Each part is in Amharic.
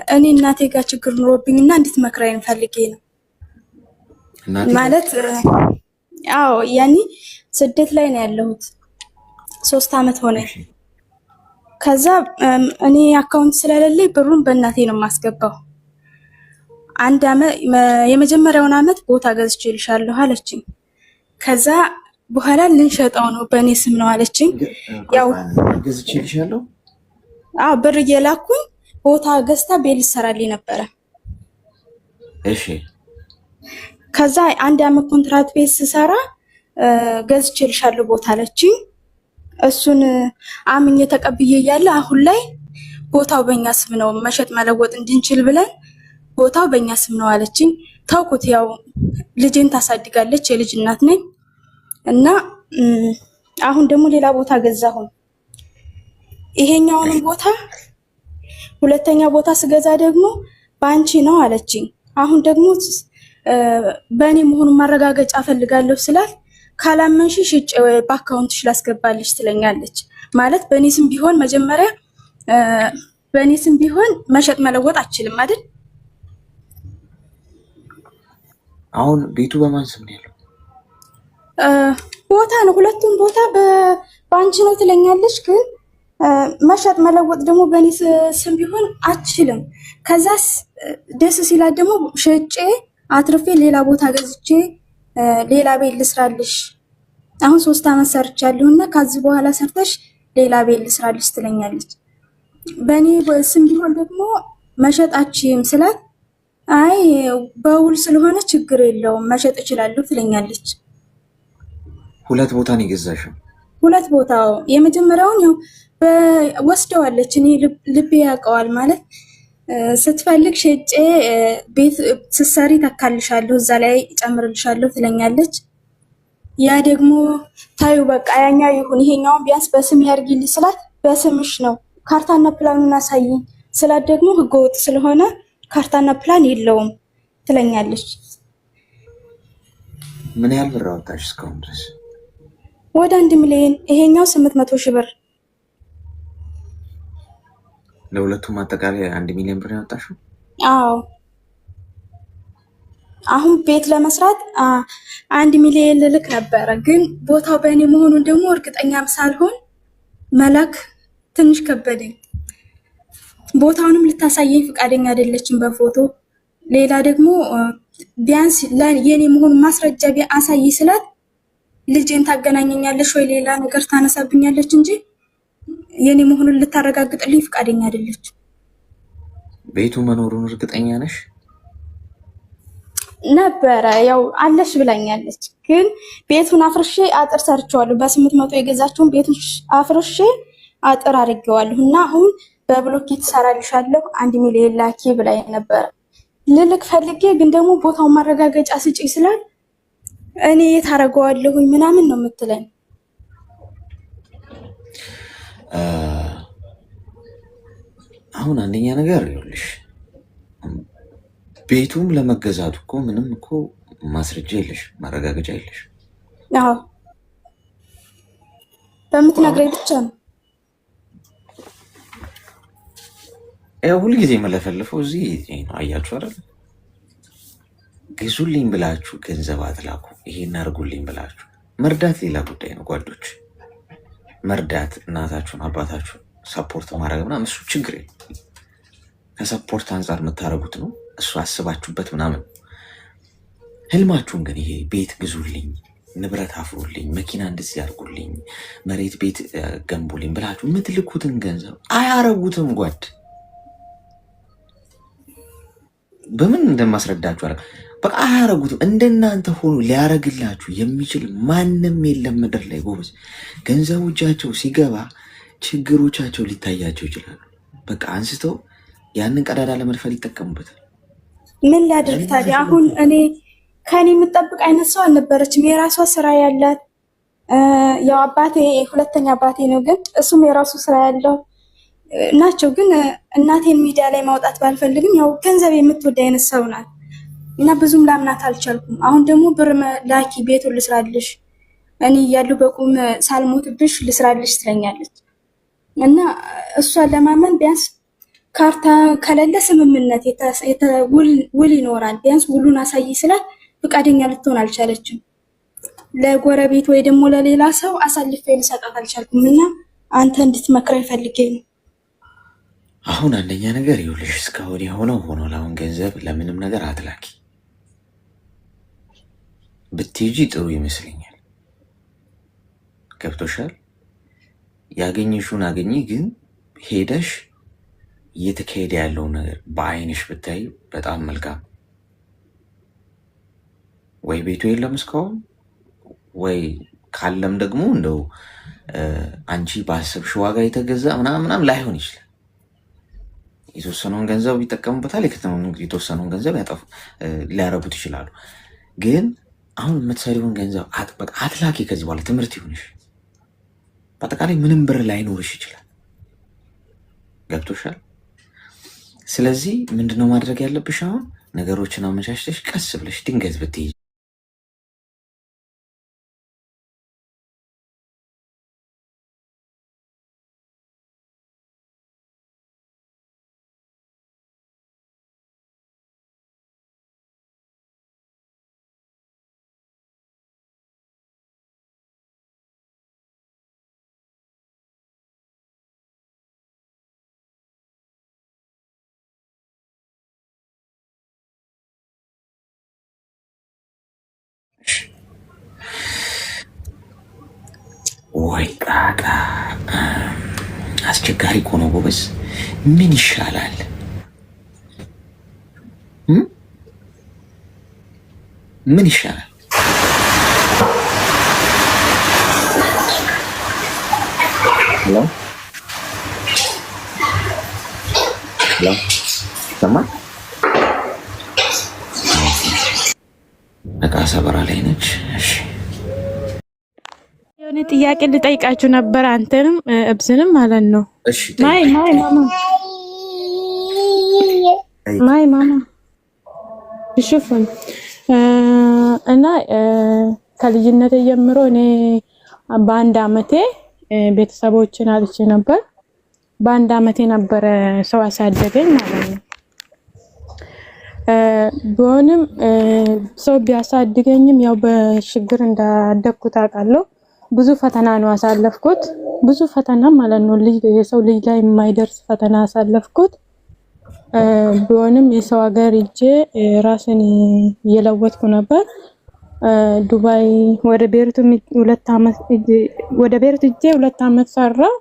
እኔ እናቴ ጋር ችግር ኑሮብኝና እንድትመክረኝ ፈልጌ ነው ማለት አዎ ያኔ ስደት ላይ ነው ያለሁት 3 አመት ሆነ ከዛ እኔ አካውንት ስለሌለኝ ብሩን በእናቴ ነው የማስገባው አንድ አመት የመጀመሪያውን አመት ቦታ ገዝቼልሻለሁ አለችኝ ከዛ በኋላ ልንሸጠው ነው በእኔ ስም ነው አለችኝ ያው ገዝቼልሻለሁ ብር እየላኩኝ ቦታ ገዝታ ቤት ልትሰራልኝ ነበረ እሺ ከዛ አንድ አመት ኮንትራት ቤት ስሰራ ገዝቼልሻለሁ ቦታ አለችኝ እሱን አምኜ ተቀብዬ ያለ አሁን ላይ ቦታው በእኛ ስም ነው መሸጥ መለወጥ እንድንችል ብለን ቦታው በእኛ ስም ነው አለችኝ ታውቁት ያው ልጄን ታሳድጋለች የልጅ እናት ነኝ እና አሁን ደግሞ ሌላ ቦታ ገዛሁ ይሄኛውን ቦታ ሁለተኛ ቦታ ስገዛ ደግሞ ባንቺ ነው አለችኝ አሁን ደግሞ በእኔ መሆኑን ማረጋገጫ ፈልጋለሁ ስላል ካላመንሽ ሽጭ በአካውንትሽ ላስገባልሽ ትለኛለች ማለት በእኔ ስም ቢሆን መጀመሪያ በእኔ ስም ቢሆን መሸጥ መለወጥ አችልም አይደል አሁን ቤቱ በማን ስም ነው ያለው ቦታ ነው ሁለቱም ቦታ በአንቺ ነው ትለኛለች ግን መሸጥ መለወጥ ደግሞ በእኔ ስም ቢሆን አችልም ከዛስ ደስ ሲላት ደግሞ ሸጬ አትርፌ ሌላ ቦታ ገዝቼ ሌላ ቤት ልስራልሽ አሁን 3 አመት ሰርቻለሁና ከዚህ በኋላ ሰርተሽ ሌላ ቤት ልስራልሽ ትለኛለች በእኔ ስም ቢሆን ደግሞ መሸጣችም ስላት አይ በውል ስለሆነ ችግር የለውም መሸጥ እችላለሁ ትለኛለች ሁለት ቦታ ነው የገዛሽው ሁለት ቦታው የመጀመሪያውን ያው ወስደዋለች እኔ ልቤ ያውቀዋል ማለት ስትፈልግ ሸጬ ቤት ስሰሪ ተካልሻለሁ እዛ ላይ ጨምርልሻለሁ ትለኛለች ያ ደግሞ ታዩ በቃ ያኛው ይሁን ይሄኛውን ቢያንስ በስም ያርግልኝ ስላት በስምሽ ነው ካርታና ፕላኑን አሳይኝ ስላት ደግሞ ህገወጥ ስለሆነ ካርታና ፕላን የለውም ትለኛለች ምን ያህል ብር አወጣሽ እስካሁን ድረስ ወደ 1 ሚሊዮን ይሄኛው 800,000 ብር ለሁለቱም አጠቃላይ 1 ሚሊዮን ብር ያወጣሽው አዎ አሁን ቤት ለመስራት 1 ሚሊዮን ልልክ ነበረ ግን ቦታው በእኔ መሆኑን ደግሞ እርግጠኛም ሳልሆን መላክ ትንሽ ከበደኝ ቦታውንም ልታሳየኝ ፍቃደኛ አይደለችም በፎቶ ሌላ ደግሞ ቢያንስ የኔ መሆኑን ማስረጃ አሳይ ስላት ልጄን ታገናኘኛለሽ ወይ ሌላ ነገር ታነሳብኛለች እንጂ የኔ መሆኑን ልታረጋግጥልኝ ፍቃደኛ አይደለች ቤቱ መኖሩን እርግጠኛ ነሽ ነበረ ያው አለሽ ብላኛለች ግን ቤቱን አፍርሼ አጥር ሰርቻለሁ በ800 የገዛችውን ቤቱን አፍርሼ አጥር አድርጌዋለሁና አሁን በብሎኬት ሰራልሻለሁ 1 ሚሊዮን ላኪ ብላኝ ነበር ልልክ ፈልጌ ግን ደግሞ ቦታው ማረጋገጫ ስጪ ስላል እኔ የታረጋዋለሁኝ ምናምን ነው የምትለኝ አሁን አንደኛ ነገር ይኸውልሽ ቤቱም ለመገዛቱ እኮ ምንም እኮ ማስረጃ የለሽ ማረጋገጫ የለሽ አዎ በምትነግረኝ ብቻ ነው ሁልጊዜ መለፈልፈው እዚህ ነው አያችሁ አይደል ግዙልኝ ብላችሁ ገንዘብ አትላኩ ይሄን አድርጉልኝ ብላችሁ መርዳት ሌላ ጉዳይ ነው ጓዶች መርዳት እናታችሁን አባታችሁን ሰፖርት ማድረግ ምናምን እሱ ችግር የለም ከሰፖርት አንፃር የምታደርጉት ነው እሱ አስባችሁበት ምናምን ህልማችሁን ግን ይሄ ቤት ግዙልኝ ንብረት አፍሩልኝ መኪና እንደዚህ አድርጉልኝ መሬት ቤት ገንቡልኝ ብላችሁ የምትልኩትን ገንዘብ አያረጉትም ጓድ በምን እንደማስረዳችሁ አለ በቃ አያረጉትም እንደናንተ ሆኖ ሊያረግላችሁ የሚችል ማንም የለም ምድር ላይ ጎበዝ ገንዘቡ እጃቸው ሲገባ ችግሮቻቸው ሊታያቸው ይችላል በቃ አንስተው ያንን ቀዳዳ ለመድፈል ይጠቀሙበታል ምን ላድርግ ታዲያ አሁን እኔ ከኔ የምጠብቅ አይነት ሰው አልነበረችም የራሷ ስራ ያላት ያው አባቴ ሁለተኛ አባቴ ነው ግን እሱም የራሱ ስራ ያለው ናቸው ግን እናቴን ሚዲያ ላይ ማውጣት ባልፈልግም ያው ገንዘብ የምትወድ አይነት ሰው ናት እና ብዙም ላምናት አልቻልኩም አሁን ደግሞ ብር ላኪ ቤቱን ልስራልሽ እኔ እያለሁ በቁም ሳልሞትብሽ ልስራልሽ ትለኛለች እና እሷን ለማመን ቢያንስ ካርታ ከሌለ ስምምነት ውል ይኖራል። ቢያንስ ውሉን አሳይ ስላት ፈቃደኛ ልትሆን አልቻለችም። ለጎረቤት ወይ ደግሞ ለሌላ ሰው አሳልፌ ልሰጣት አልቻልኩም እና አንተ እንድትመክረኝ ፈልጌ ነው። አሁን አንደኛ ነገር ይኸውልሽ፣ እስካሁን የሆነው ሆኗል። አሁን ገንዘብ ለምንም ነገር አትላኪ። ብትሄጂ ጥሩ ይመስለኛል። ገብቶሻል? ያገኘሽውን አገኘ፣ ግን ሄደሽ እየተካሄደ ያለው ነገር በአይንሽ ብታይ በጣም መልካም። ወይ ቤቱ የለም እስካሁን፣ ወይ ካለም ደግሞ እንደው አንቺ ባሰብሽ ዋጋ የተገዛ ምናምን ላይሆን ይችላል። የተወሰነውን ገንዘብ ይጠቀሙበታል፣ የተወሰነውን ገንዘብ ሊያረጉት ይችላሉ። ግን አሁን የምትሰሪውን ገንዘብ አትላኪ። ከዚህ በኋላ ትምህርት ይሁንሽ። በአጠቃላይ ምንም ብር ላይኖርሽ ይችላል። ገብቶሻል? ስለዚህ ምንድነው ማድረግ ያለብሽ? አሁን ነገሮችን አመቻችተሽ ቀስ ብለሽ ድንገት ብትሄጂ ወይ ጣጣ አስቸጋሪ እኮ ነው ጎበዝ። ምን ይሻላል? ምን ይሻላል? ሄሎ ሄሎ፣ ሰማ እቃ ሰበራ ላይ ነች። እሺ የሆነ ጥያቄ ልጠይቃችሁ ነበር፣ አንተንም እብስንም ማለት ነው። እሺ ማይ ማማ ይሽፈን እና ከልጅነቴ ጀምሮ እኔ በአንድ አመቴ ቤተሰቦችን አጥቼ ነበር። በአንድ አመቴ ነበር ሰው አሳደገኝ ማለት ነው። ቢሆንም ሰው ቢያሳድገኝም ያው በችግር እንዳደግኩ አውቃለሁ። ብዙ ፈተና ነው አሳለፍኩት። ብዙ ፈተና ማለት ነው። የሰው ልጅ ላይ የማይደርስ ፈተና አሳለፍኩት። ቢሆንም የሰው ሀገር ሂጄ ራስን እየለወጥኩ ነበር። ዱባይ ወደ ቤሩት 2 አመት ሂጄ 2 አመት ሰራው።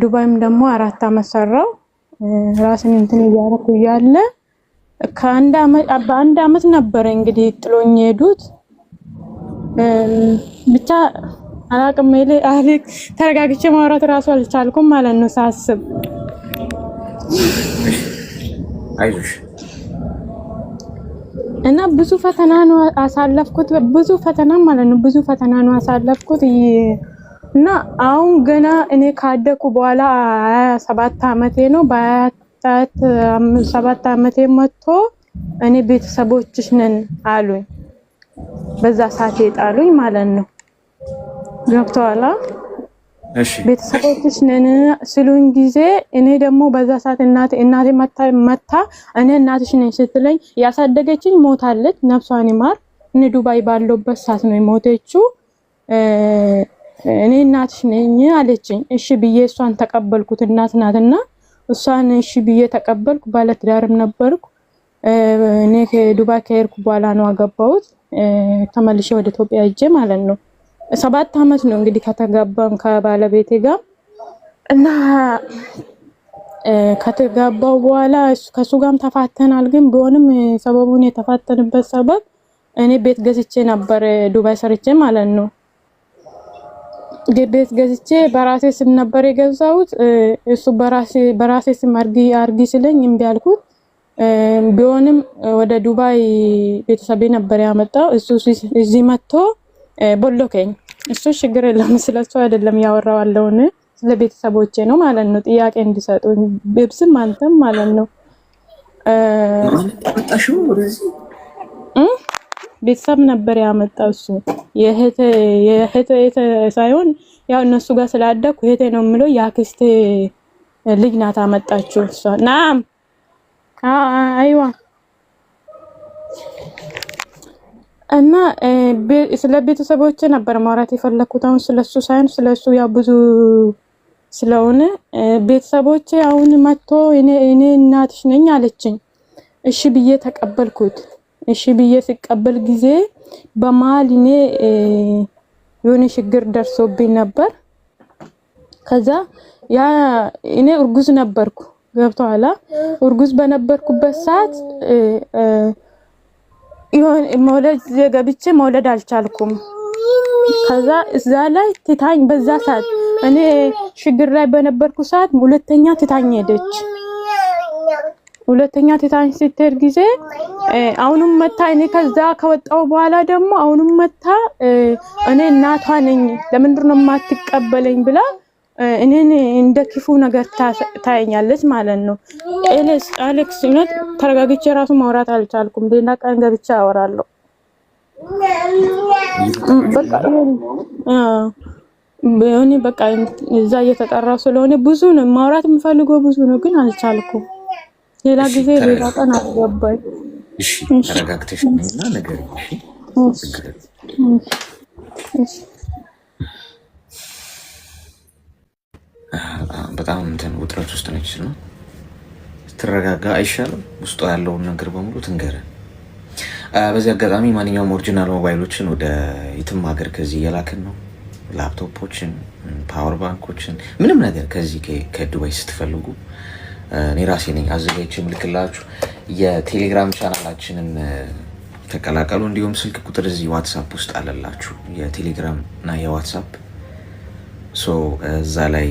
ዱባይም ደግሞ 4 አመት ሰራው። ራስን እንትን እያደረኩ እያለ በአንድ አመት ነበር እንግዲህ ጥሎኝ ሄዱት። ብቻ አላቅም አለክ ተረጋግቼ ማውራት ራሱ አልቻልኩም ማለት ነው ሳስብ። አይዞሽ እና ብዙ ፈተና ነው አሳለፍኩት። ብዙ ፈተና ማለት ነው። ብዙ ፈተና ነው አሳለፍኩት። እና አሁን ገና እኔ ካደኩ በኋላ 27 አመቴ ነው። በ27 አመቴ መጥቶ እኔ ቤተሰቦችሽ ነን አሉኝ። በዛ ሰዓት የጣሉኝ ማለት ነው። ገብቶሃል? እሺ ቤተሰቦችሽ ነን ስሉኝ ጊዜ እኔ ደግሞ በዛ ሰዓት እናቴ መታ እኔ እናትሽ ነኝ ስትለኝ ያሳደገችኝ ሞታለች፣ ነፍሷን ይማር። እኔ ዱባይ ባለውበት ሰዓት ነው የሞተችው። እኔ እናትሽ ነኝ አለችኝ። እሺ ብዬ እሷን ተቀበልኩት። እናት ናትና እሷን እሺ ብዬ ተቀበልኩ። ባለትዳርም ነበርኩ። እኔ ከዱባይ ከሄድኩ በኋላ ነው አገባሁት። ተመልሼ ወደ ኢትዮጵያ ሄጄ ማለት ነው። 7 አመት ነው እንግዲህ ከተጋባን ከባለቤቴ ጋር እና ከተጋባው በኋላ ከሱ ጋርም ተፋተናል። ግን ቢሆንም ሰበቡን የተፋተንበት ሰበብ እኔ ቤት ገዝቼ ነበር ዱባይ ሰርቼ ማለት ነው። ቤት ገዝቼ በራሴ ስም ነበር የገዛሁት። እሱ በራሴ ስም አርጊ ስለኝ እምቢ አልኩት። ቢሆንም ወደ ዱባይ ቤተሰቤ ነበር ያመጣው። እሱ እዚህ መጥቶ ቦሎከኝ። እሱ ችግር የለም ስለሱ አይደለም ያወራዋለውን ስለ ቤተሰቦቼ ነው ማለት ነው። ጥያቄ እንዲሰጡኝ ቤብስም አንተም ማለት ነው። አመጣሽው ወደዚህ ቤተሰብ ነበር ያመጣው እሱ። የእህቴ ሳይሆን ያው እነሱ ጋር ስላደኩ እህቴ ነው የምለው። ያክስቴ ልጅ ናት አመጣችው እሷ ናም አይዋ እና ስለ ቤተሰቦቼ ነበር ማውራት የፈለኩት አሁን ስለሱ ሳይሆን ስለሱ ያው ብዙ ስለሆነ ቤተሰቦቼ አሁን መጥቶ እኔ እናትሽ ነኝ አለችኝ እሺ ብዬ ተቀበልኩት እሺ ብዬ ሲቀበል ጊዜ በመሃል እኔ የሆነ ችግር ደርሶብኝ ነበር ከዛ ያ እኔ እርጉዝ ነበርኩ ገብቷላ እርጉዝ በነበርኩበት ሰዓት ይሁን መውለድ ገብቼ መውለድ አልቻልኩም ከዛ እዛ ላይ ትታኝ በዛ ሰዓት እኔ ችግር ላይ በነበርኩ ሰዓት ሁለተኛ ትታኝ ሄደች ሁለተኛ ትታኝ ስትሄድ ጊዜ አሁንም መታ እኔ ከዛ ከወጣው በኋላ ደግሞ አሁንም መታ እኔ እናቷ ነኝ ለምንድነው የማትቀበለኝ ብላ እኔን እንደ ክፉ ነገር ታየኛለች ማለት ነው አሌክስ እውነት ተረጋግቼ ራሱ ማውራት አልቻልኩም ሌላ ቀን ገብቼ አወራለሁ በቃ በእኔ በቃ እዛ እየተጠራው ስለሆነ ብዙ ነው ማውራት የምፈልገው ብዙ ነው ግን አልቻልኩም ሌላ ጊዜ ሌላ ቀን አገባኝ እሺ ተረጋግተሽ እና ነገር እሺ በጣም እንትን ውጥረት ውስጥ ነች ነው ትረጋጋ አይሻልም ውስጧ ያለውን ነገር በሙሉ ትንገረ በዚህ አጋጣሚ ማንኛውም ኦሪጂናል ሞባይሎችን ወደ የትም ሀገር ከዚህ እየላክን ነው ላፕቶፖችን ፓወር ባንኮችን ምንም ነገር ከዚህ ከዱባይ ስትፈልጉ እኔ ራሴ ነኝ አዘጋጅቼ ምልክላችሁ የቴሌግራም ቻናላችንን ተቀላቀሉ እንዲሁም ስልክ ቁጥር እዚህ ዋትስአፕ ውስጥ አለላችሁ የቴሌግራም እና የዋትስአፕ እዛ ላይ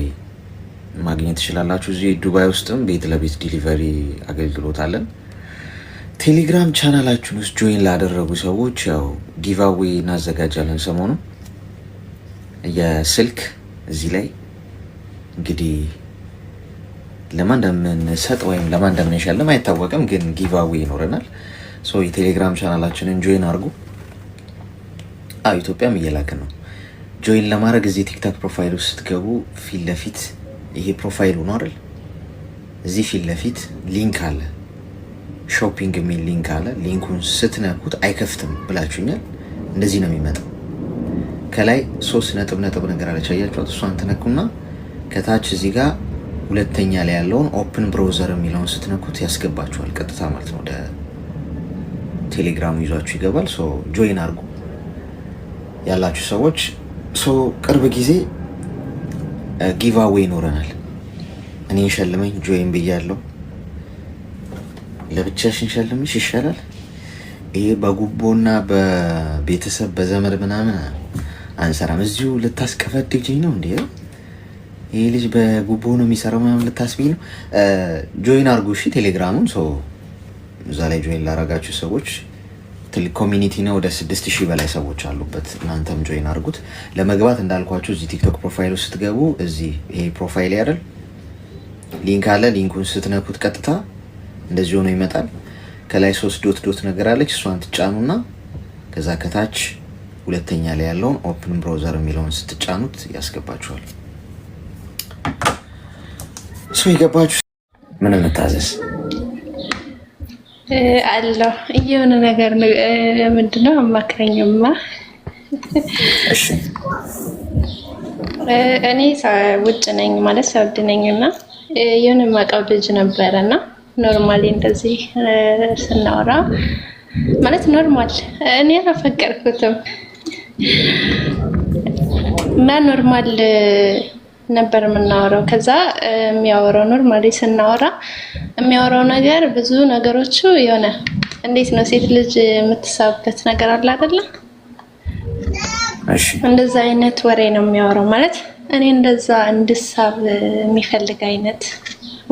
ማግኘት ትችላላችሁ እዚህ ዱባይ ውስጥም ቤት ለቤት ዲሊቨሪ አገልግሎት አለን ቴሌግራም ቻናላችን ውስጥ ጆይን ላደረጉ ሰዎች ያው ጊቫዌይ እናዘጋጃለን ሰሞኑ የስልክ እዚህ ላይ እንግዲህ ለማን እንደምንሰጥ ወይም ለማን እንደምንሸልም አይታወቅም ግን ጊቫዌይ ይኖረናል የቴሌግራም ቻናላችንን ጆይን አድርጉ ኢትዮጵያም እየላክን ነው ጆይን ለማድረግ እዚህ ቲክቶክ ፕሮፋይል ውስጥ ስትገቡ ፊት ለፊት ይሄ ፕሮፋይሉ ነው አይደል እዚህ ፊት ለፊት ሊንክ አለ ሾፒንግ የሚል ሊንክ አለ ሊንኩን ስትነኩት አይከፍትም ብላችሁኛል እንደዚህ ነው የሚመጣው ከላይ 3 ነጥብ ነገር አለች አያችሁት እሷን ትነኩና ከታች እዚህ ጋር ሁለተኛ ላይ ያለውን ኦፕን ብራውዘር የሚለውን ስትነኩት ያስገባችኋል ቀጥታ ማለት ነው ወደ ቴሌግራሙ ይዟችሁ ይገባል ጆይን አድርጉ ያላችሁ ሰዎች ቅርብ ጊዜ ጊቫዌይ ይኖረናል እኔ ሸልመኝ ጆይን ብያለሁ ለብቻሽን ሸልምሽ ይሻላል ይሄ በጉቦና በቤተሰብ በዘመድ ምናምን አንሰራም እዚሁ ልታስቀፈድጂኝ ነው እንዴ ይሄ ልጅ በጉቦ ነው የሚሰራው ምናምን ልታስቢኝ ነው ጆይን አድርጉ እሺ ቴሌግራሙን እዛ ላይ ጆይን ላረጋችሁ ሰዎች ትልቅ ኮሚኒቲ ነው ወደ 6000 በላይ ሰዎች አሉበት እናንተም ጆይን አድርጉት ለመግባት እንዳልኳችሁ እዚህ ቲክቶክ ፕሮፋይል ውስጥ ስትገቡ እዚህ ይሄ ፕሮፋይል አይደል ሊንክ አለ ሊንኩን ስትነኩት ቀጥታ እንደዚህ ሆኖ ይመጣል ከላይ 3 ዶት ነገር አለች እሷን ትጫኑና ከዛ ከታች ሁለተኛ ላይ ያለውን ኦፕን ብራውዘር የሚለውን ስትጫኑት ያስገባችኋል ይገባችሁ ምንም መታዘዝ አላህ የሆነ ነገር ምንድነው አማክረኝማ እሺ እኔ ውጭ ነኝ ማለት ሳውዲ ነኝና የሆነ ማቃው ልጅ ነበርና ኖርማሊ እንደዚህ ስናወራ ማለት ኖርማል እኔ አፈቀርኩትም እና ኖርማል ነበር የምናወራው ከዛ የሚያወራው ኖርማሊ ስናወራ የሚያወራው ነገር ብዙ ነገሮቹ የሆነ እንዴት ነው ሴት ልጅ የምትሳብበት ነገር አለ አይደለ እሺ እንደዛ አይነት ወሬ ነው የሚያወራው ማለት እኔ እንደዛ እንድሳብ የሚፈልግ አይነት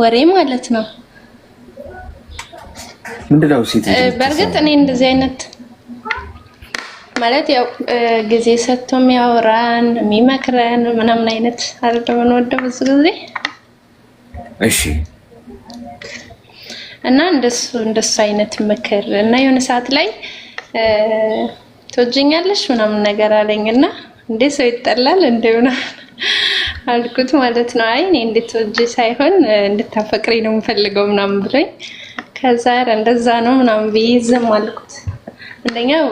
ወሬ ማለት ነው ምንድነው ሴት በርግጥ እኔ እንደዚህ አይነት ማለት ያው ጊዜ ሰጥቶ የሚያወራን የሚመክረን ምናምን አይነት አይደለም ወደው ብዙ ጊዜ እሺ እና እንደሱ አይነት ምክር እና የሆነ ሰዓት ላይ ትወጂኛለሽ ምናምን ነገር አለኝና እንዴ ሰው ይጠላል እንደውና አልኩት ማለት ነው። አይ እኔ እንድትወጂ ሳይሆን እንድታፈቅሪ ነው የምፈልገው ምናምን ብሎኝ ከዛ እንደዛ ነው ምናምን ብዬ ዝም አልኩት። አንደኛው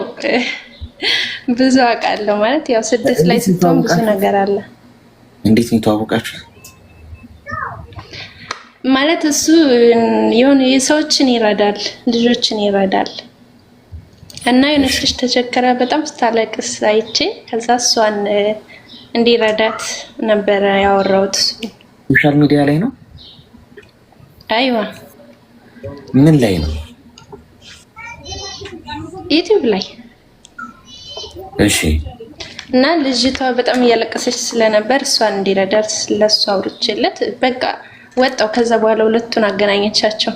ብዙ አውቃለሁ ማለት ያው ስደት ላይ ስትሆን ብዙ ነገር አለ። እንዴት ነው የተዋወቃችሁት? ማለት እሱ የሆነ የሰዎችን ይረዳል፣ ልጆችን ይረዳል እና የሆነች ልጅ ተቸገረ በጣም ስታለቅስ አይቼ ከዛ እሷን እንዲረዳት ነበረ ያወራሁት። ሶሻል ሚዲያ ላይ ነው? አይዋ። ምን ላይ ነው? ዩቲዩብ ላይ። እሺ። እና ልጅቷ በጣም እያለቀሰች ስለነበር እሷን እንዲረዳት ስለሷ አውርቼለት በቃ ወጣው። ከዛ በኋላ ሁለቱን አገናኘቻቸው።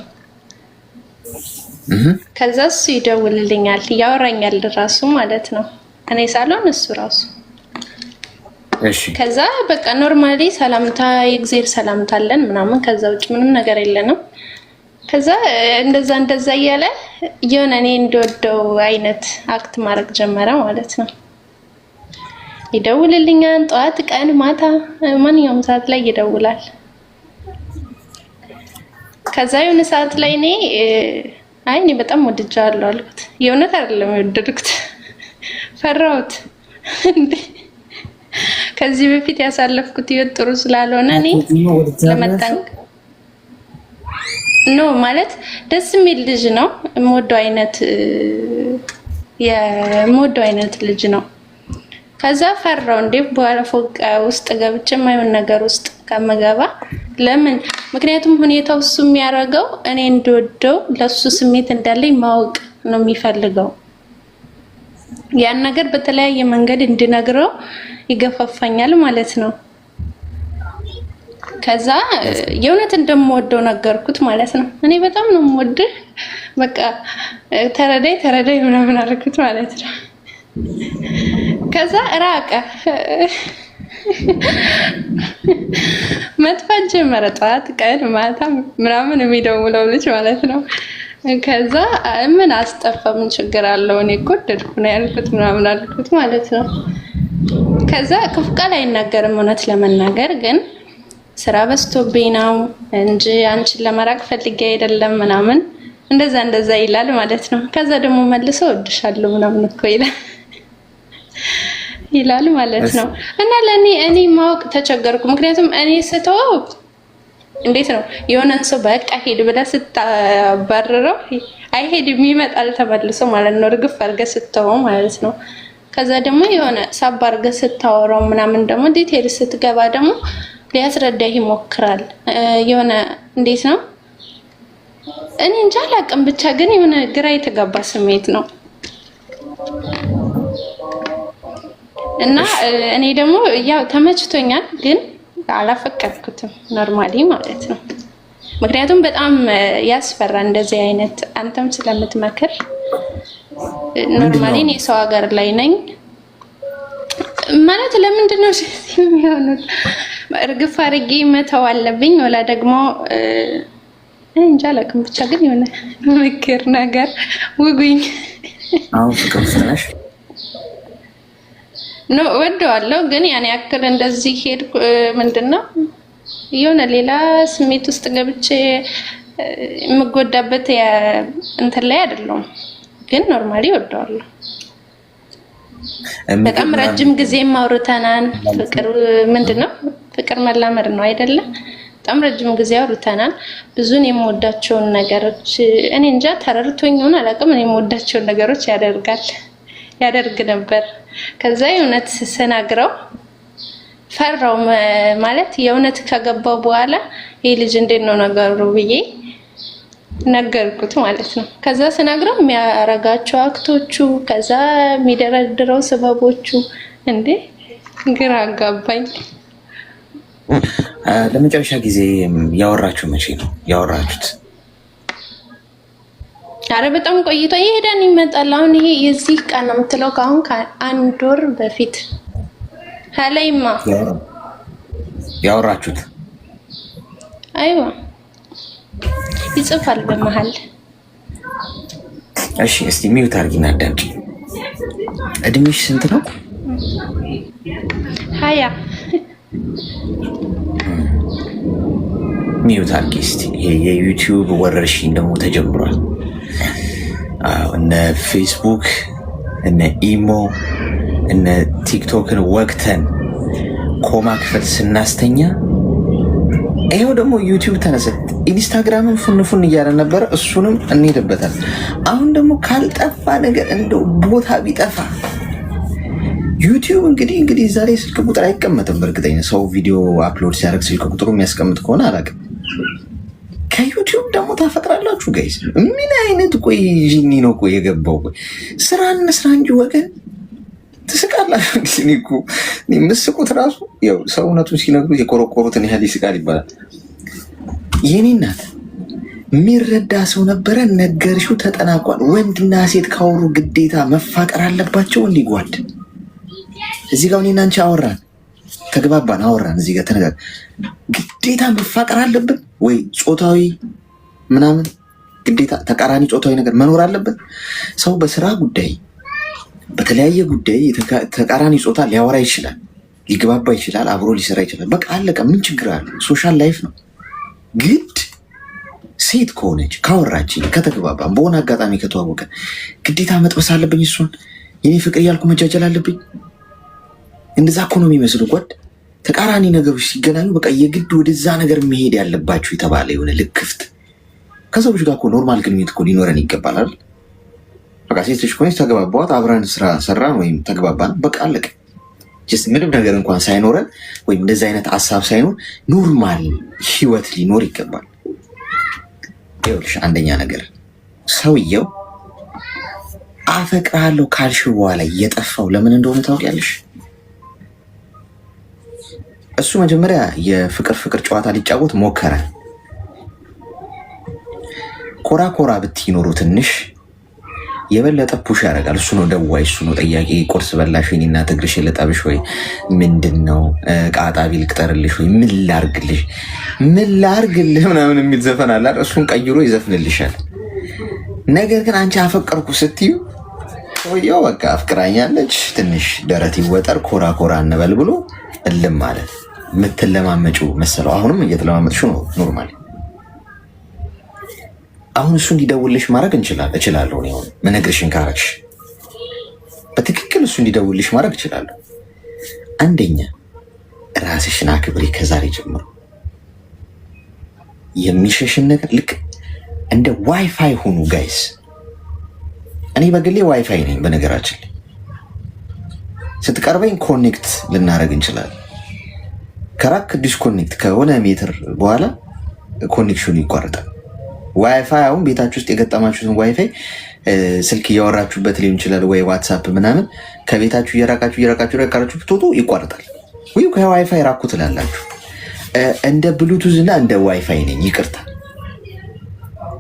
ከዛ እሱ ይደውልልኛል ያወራኛል ራሱ ማለት ነው እኔ ሳልሆን እሱ ራሱ። እሺ። ከዛ በቃ ኖርማሊ ሰላምታ የእግዚአብሔር ሰላምታ አለን ምናምን ከዛ ውጭ ምንም ነገር የለንም። ከዛ እንደዛ እያለ የሆነ እኔ እንደወደው አይነት አክት ማድረግ ጀመረ ማለት ነው። ይደውልልኛል ጠዋት፣ ቀን፣ ማታ ማንኛውም ሰዓት ላይ ይደውላል። ከዛ የሆነ ሰዓት ላይ እኔ በጣም ወድጃለሁ አልኩት። የእውነት አይደለም የወደድኩት ፈራሁት። ከዚህ በፊት ያሳለፍኩት ህይወት ጥሩ ስላልሆነ እኔ ለመጠንቅ ነው ማለት ደስ የሚል ልጅ ነው የምወደው አይነት ልጅ ነው። ከዛ ፈራው በኋላ ፎቅ ውስጥ ገብቼ የማይሆን ነገር ውስጥ ከመገባ ለምን? ምክንያቱም ሁኔታው እሱ የሚያደርገው እኔ እንደወደው ለሱ ስሜት እንዳለኝ ማወቅ ነው የሚፈልገው። ያን ነገር በተለያየ መንገድ እንድነግረው ይገፋፋኛል ማለት ነው። ከዛ የእውነት እንደምወደው ነገርኩት ማለት ነው። እኔ በጣም ነው የምወድህ በቃ ተረዳይ ምናምን አልኩት ማለት ነው። ከዛ ራቀ መጥፋት ጀመረ። ጠዋት፣ ቀን፣ ማታ ምናምን የሚደውለው ልጅ ማለት ነው። ከዛ ምን አስጠፋ ምን ችግር አለው እኔ እኮ ወደድኩ ነው ያልኩት ምናምን አልኩት ማለት ነው። ከዛ ክፉ ቃል አይናገርም እውነት ለመናገር ግን ስራ በዝቶብኝ ነው እንጂ አንቺን ለመራቅ ፈልጌ አይደለም ምናምን እንደዛ ይላል ማለት ነው። ከዛ ደግሞ መልሶ እወድሻለሁ ምናምን እኮ ይላል ማለት ነው። እና እኔ ማወቅ ተቸገርኩ። ምክንያቱም እኔ ስተው እንዴት ነው የሆነን ሰው በቃ ሄድ ብለህ ስታባርረው አይሄድም ይመጣል ተመልሶ ማለት ነው። እርግፍ አድርገህ ስተው ማለት ነው። ከዛ ደግሞ የሆነ ሳብ አድርገህ ስታወራው ምናምን ደግሞ ዲቴል ስትገባ ደግሞ ሊያስረዳህ ይሞክራል። የሆነ እንዴት ነው እኔ እንጃ አላውቅም፣ ብቻ ግን የሆነ ግራ የተጋባ ስሜት ነው። እና እኔ ደግሞ ያው ተመችቶኛል ግን አላፈቀድኩትም ኖርማሊ ማለት ነው። ምክንያቱም በጣም ያስፈራ እንደዚህ አይነት አንተም ስለምትመክር ኖርማሊ እኔ ሰው ሀገር ላይ ነኝ ማለት ለምንድን ነው የሚሆኑት? እርግፍ አድርጌ መተው አለብኝ ወላ ደግሞ እንጃ አላውቅም። ብቻ ግን የሆነ ምክር ነገር ውጉኝ። አሁን ፍቅር ውስጥ ነሽ? ነው ወደዋለሁ ግን ያን ያክል እንደዚህ ሄድኩ ምንድነው የሆነ ሌላ ስሜት ውስጥ ገብቼ የምጎዳበት እንትን ላይ አይደለም። ግን ኖርማሊ ወደዋለሁ። በጣም ረጅም ጊዜ አውርተናል። ፍቅር ምንድነው ፍቅር መላመድ ነው አይደለ? በጣም ረጅም ጊዜ አውርተናል። ብዙን የምወዳቸውን ነገሮች እኔ እንጃ ተረድቶኝ ሆነ አላውቅም። እኔ የምወዳቸውን ነገሮች ያደርግ ነበር። ከዛ የእውነት ስነግረው ፈራው ማለት የእውነት ከገባው በኋላ ይሄ ልጅ እንዴት ነው ነገሩ ብዬ ነገርኩት ማለት ነው። ከዛ ስነግረው የሚያረጋቸው አክቶቹ ከዛ የሚደረድረው ሰበቦቹ እንዴ ግራ አጋባኝ። ለመጨረሻ ጊዜ ያወራችሁ መቼ ነው ያወራችሁት? አረ በጣም ቆይቶ ይሄዳል ይመጣል። አሁን ይሄ የዚህ ቀን ነው የምትለው ከአሁን ከአንድ ወር በፊት ሀላይማ ያወራችሁት? አይዋ ይጽፋል በመሃል። እሺ እስቲ ሚውት አድርጊና አዳምጪ። እድሜሽ ስንት ነው? 20 ሚዩት አድርጊ እስቲ። ይሄ የዩቲዩብ ወረርሽኝ ደግሞ ተጀምሯል። እነ ፌስቡክ እነ ኢሞ እነ ቲክቶክን ወቅተን ኮማ ክፍል ስናስተኛ ይሄው ደግሞ ዩቲዩብ ተነሰ። ኢንስታግራምን ፉን እያለ ነበረ፣ እሱንም እንሄድበታል። አሁን ደግሞ ካልጠፋ ነገር እንደው ቦታ ቢጠፋ ዩቲዩብ እንግዲህ ዛሬ ስልክ ቁጥር አይቀመጥም። በእርግጠኛ ሰው ቪዲዮ አፕሎድ ሲያደርግ ስልክ ቁጥሩ የሚያስቀምጥ ከሆነ አላውቅም። ከዩቲዩብ ደግሞ ታፈቅራላችሁ ጋይስ። ምን አይነት ቆይ ጂኒ ነው ቆይ የገባው? ቆይ ስራ እንስራ እንጂ ወገን ትስቃላችሁ። እንግዲህ እኮ ምስቁት ራሱ ያው ሰውነቱን ሲነግሩት የቆረቆሩትን ያህል ይስቃል ይባላል። የኔ እናት የሚረዳ ሰው ነበረ፣ ነገርሽው ተጠናቋል። ወንድና ሴት ካወሩ ግዴታ መፋቀር አለባቸው። እንዲጓድ እዚህ ጋር እኔና አንቺ አወራን፣ ተግባባን፣ አወራን፣ እዚህ ጋር ተነጋገር። ግዴታ መፋቀር አለብን ወይ? ጾታዊ ምናምን ግዴታ ተቃራኒ ጾታዊ ነገር መኖር አለበት? ሰው በስራ ጉዳይ በተለያየ ጉዳይ ተቃራኒ ጾታ ሊያወራ ይችላል፣ ሊግባባ ይችላል፣ አብሮ ሊሰራ ይችላል። በቃ አለቀ። ምን ችግር አለ? ሶሻል ላይፍ ነው። ግድ ሴት ከሆነች ካወራችኝ፣ ከተግባባን፣ በሆነ አጋጣሚ ከተዋወቀ ግዴታ መጥበስ አለብኝ እሷን የኔ ፍቅር እያልኩ መጃጀል አለብኝ? እንደዛ እኮ ነው የሚመስሉ ጓድ። ተቃራኒ ነገሮች ሲገናኙ በቃ የግድ ወደዛ ነገር መሄድ ያለባችሁ የተባለ የሆነ ልክፍት። ከሰዎች ጋር እኮ ኖርማል ግንኙነት እኮ ሊኖረን ይገባል አይደል? በቃ ሴት ልጅ ከሆነች ተግባባት፣ አብረን ስራ ሰራን ወይም ተግባባን፣ በቃ አለቀ። ምንም ነገር እንኳን ሳይኖረን ወይም እንደዚህ አይነት ሀሳብ ሳይኖር ኖርማል ህይወት ሊኖር ይገባል። ይኸውልሽ አንደኛ ነገር ሰውየው አፈቅርሃለሁ ካልሽ በኋላ እየጠፋው ለምን እንደሆነ ታውቂያለሽ? እሱ መጀመሪያ የፍቅር ጨዋታ ሊጫወት ሞከረ። ኮራ ብትይ ኖሮ ትንሽ የበለጠ ፑሽ ያደርጋል። እሱ ነው ደዋይ፣ እሱ ነው ጠያቂ። ቁርስ በላሽ ወይ? እናት እግርሽ ልጠብሽ ወይ? ምንድን ነው ቃጣቢ ልቅጠርልሽ ወይ? ምን ላርግልህ ምናምን የሚል ዘፈን አለ። እሱን ቀይሮ ይዘፍንልሻል። ነገር ግን አንቺ አፈቀርኩ ስትዩ ሰውየው በቃ አፍቅራኛለች፣ ትንሽ ደረት ይወጠር፣ ኮራ እንበል ብሎ እልም ማለት የምትለማመጩ መሰለው። አሁንም እየተለማመጥሽ ነው ኖርማል። አሁን እሱ እንዲደውልሽ ማድረግ እችላለሁ። እኔ አሁን መነግርሽን ካረግሽ በትክክል እሱ እንዲደውልሽ ማድረግ እችላለሁ። አንደኛ ራስሽን አክብሪ። ከዛሬ ጀምሮ የሚሸሽን ነገር ልክ እንደ ዋይፋይ ሁኑ ጋይስ። እኔ በግሌ ዋይፋይ ነኝ በነገራችን ላይ። ስትቀርበኝ ኮኔክት ልናደርግ እንችላለን። ከራክ ዲስኮኔክት ከሆነ ሜትር በኋላ ኮኔክሽኑ ይቋረጣል። ዋይፋይ አሁን ቤታችሁ ውስጥ የገጠማችሁትን ዋይፋይ ስልክ እያወራችሁበት ሊሆን ይችላል፣ ወይ ዋትሳፕ ምናምን ከቤታችሁ እየራቃችሁ ብትወጡ ይቋረጣል። ወይ ከዋይፋይ ራኩ ትላላችሁ። እንደ ብሉቱዝ እና እንደ ዋይፋይ ነኝ። ይቅርታ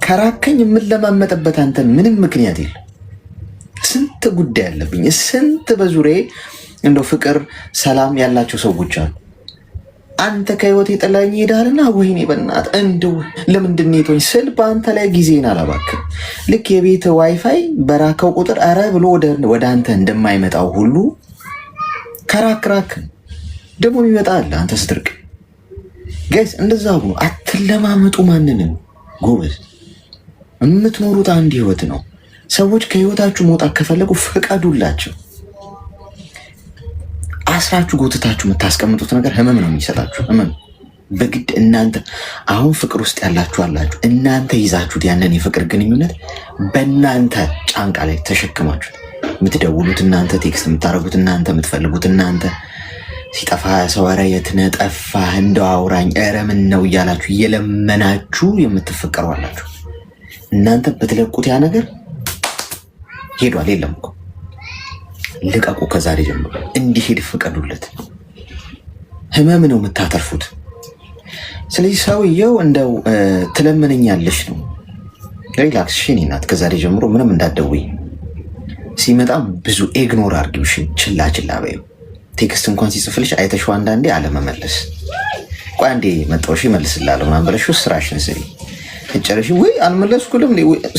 ከራከኝ የምለማመጥበት አንተን ምንም ምክንያት የለም። ስንት ጉዳይ አለብኝ፣ ስንት በዙሪያዬ እንደው ፍቅር ሰላም ያላቸው ሰዎች አሉ። አንተ ከህይወት የጠላኝ ይሄዳልና ወይኔ በእናትህ እንደው ለምንድን ነው የቶኝ ስል በአንተ ላይ ጊዜን አላባክም። ልክ የቤት ዋይፋይ በራከው ቁጥር አረ ብሎ ወደ አንተ እንደማይመጣው ሁሉ ከራክ ደግሞ የሚመጣ አለ አንተ ስትርቅ። ጋይስ እንደዛ ሁኑ። አትለማመጡ ማንንም። ጎበዝ፣ የምትኖሩት አንድ ህይወት ነው። ሰዎች ከህይወታችሁ መውጣት ከፈለጉ ፈቀዱላቸው። አስራችሁ ጎትታችሁ የምታስቀምጡት ነገር ህመም ነው የሚሰጣችሁ። ህመም በግድ እናንተ አሁን ፍቅር ውስጥ ያላችሁ አላችሁ። እናንተ ይዛችሁት ያንን የፍቅር ግንኙነት በእናንተ ጫንቃ ላይ ተሸክማችሁት የምትደውሉት እናንተ፣ ቴክስት የምታደርጉት እናንተ፣ የምትፈልጉት እናንተ። ሲጠፋ ሰው ኧረ የት ነህ ጠፋህ እንደው አውራኝ ኧረ ምን ነው እያላችሁ እየለመናችሁ የምትፈቀሩ አላችሁ። እናንተ በትለቁት ያ ነገር ሄዷል። የለም እኮ ልቀቁ። ከዛሬ ጀምሮ እንዲሄድ ፍቀዱለት። ህመም ነው የምታተርፉት። ስለዚህ ሰውየው እንደው ትለምነኛለሽ ነው። ሪላክስ ሽን ናት። ከዛሬ ጀምሮ ምንም እንዳትደውይ። ሲመጣም ብዙ ኢግኖር አድርጊው። ችላ በይው። ቴክስት እንኳን ሲጽፍልሽ አይተሽው አንዳንዴ አለመመለስ። ቆይ አንዴ መጣሁሽ እመልስልሃለሁ ምናምን ብለሽው ስራሽን ስሪ። ጨረሽ ወይ አልመለስኩልም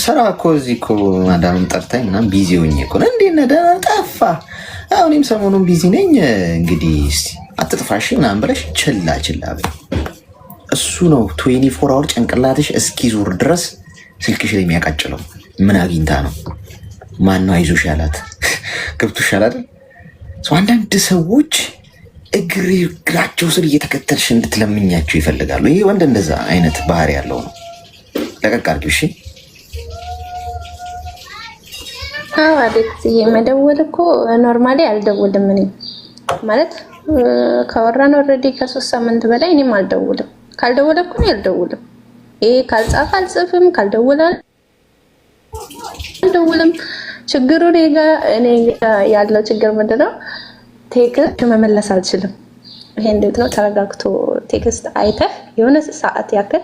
ስራ እኮ እዚህ እኮ ማዳምም ጠርታኝ ምናምን ቢዚ ሆኜ እኮ እንዴት ነህ ደህና ጠፋ። እኔም ሰሞኑን ቢዚ ነኝ። እንግዲህ እስኪ አትጥፋሽ ምናምን ብለሽ ችላ በይ። እሱ ነው 24 አወር ጭንቅላትሽ እስኪዞር ድረስ ስልክሽ ላይ የሚያቃጭለው። ምን አግኝታ ነው? ማነው አይዞሽ ያላት? ገብቶሻል አይደል? አንዳንድ ሰዎች እግራቸው ስር እየተከተልሽ እንድትለምኛቸው ይፈልጋሉ። ይሄ ወንድ እንደዛ አይነት ባህሪ ያለው ነው። ለቀቅ አድርጊው እሺ። አቤት መደወል እኮ ኖርማሊ አልደውልም። እኔ ማለት ካወራን ኦልሬዲ ከ3 ሳምንት በላይ እኔም አልደውልም። ካልደወለ እኮ እኔ አልደውልም። ይሄ ካልጻፈ አልጽፍም፣ ካልደወለ አልደውልም። ችግሩ እኔ ያለው ችግር ምንድነው? ቴክስት መመለስ አልችልም። ይሄ እንዴት ነው? ተረጋግቶ ቴክስት አይተህ የሆነ ሰዓት ያክል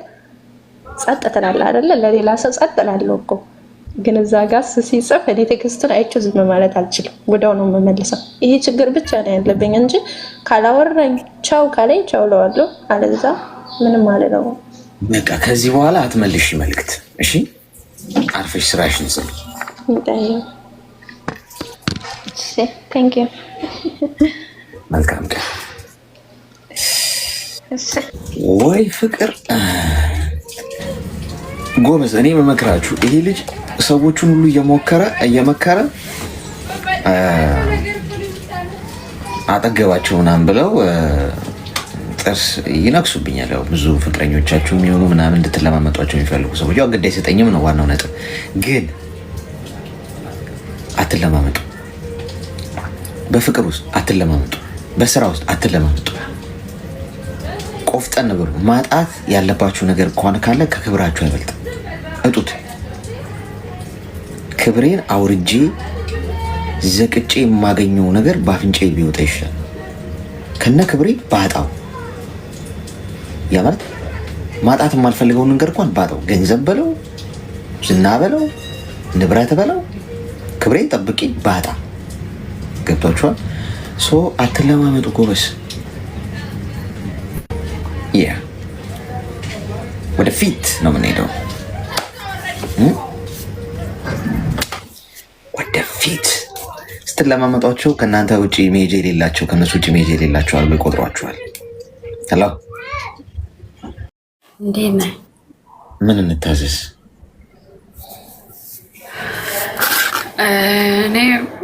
ጸጥ ትላለህ አይደለ? ለሌላ ሰው ጸጥ እላለሁ እኮ ግን እዛ ጋር ሲጽፍ እኔ ቴክስቱን አይቼው ዝም ማለት አልችልም። ወዲያው ነው የምመልሰው። ይሄ ችግር ብቻ ነው ያለብኝ እንጂ ካላወራኝ ቻው ካለኝ ቻው እለዋለሁ፣ አለዛ ምንም አልለው። በቃ ከዚህ በኋላ አትመልሽ መልዕክት እሺ። አርፈሽ ስራሽን ስሪ። ቴንክ ዩ። መልካም ቀን። ወይ ፍቅር ጎበዝ። እኔ መመክራችሁ ይሄ ልጅ ሰዎቹን ሁሉ እየመከረ አጠገባቸው ምናምን ብለው ጥርስ ይነክሱብኛል። ያው ብዙ ፍቅረኞቻችሁ የሚሆኑ ምናምን እንድትለማመጧቸው የሚፈልጉ ሰዎች ያው ግድ አይሰጠኝም ነው ዋናው ነጥብ። ግን አትለማመጡ። በፍቅር ውስጥ አትለማመጡ። በስራ ውስጥ አትለማመጡ። ቆፍጠን ብሎ ማጣት ያለባችሁ ነገር እንኳን ካለ ከክብራችሁ አይበልጥም። እጡት ክብሬን አውርጄ ዘቅጬ የማገኘው ነገር በአፍንጫ ቢወጣ ይሻላል ከነ ክብሬ ባጣው። ያ ማለት ማጣት የማልፈልገውን ነገር እንኳን ባጣው፣ ገንዘብ በለው፣ ዝና በለው፣ ንብረት በለው፣ ክብሬን ጠብቄ ባጣ። ገብቷችኋል? አትለማመጡ ጎበስ። ወደፊት ነው የምንሄደው፣ ወደፊት። ስትለማመጧቸው ከእናንተ ውጭ ሜጅ የሌላቸው ከእነሱ ውጭ ሜጅ የሌላቸው አሉ ይቆጥሯቸዋል። ሄሎ እንዴት ነህ? ምን እንታዘዝ? እኔ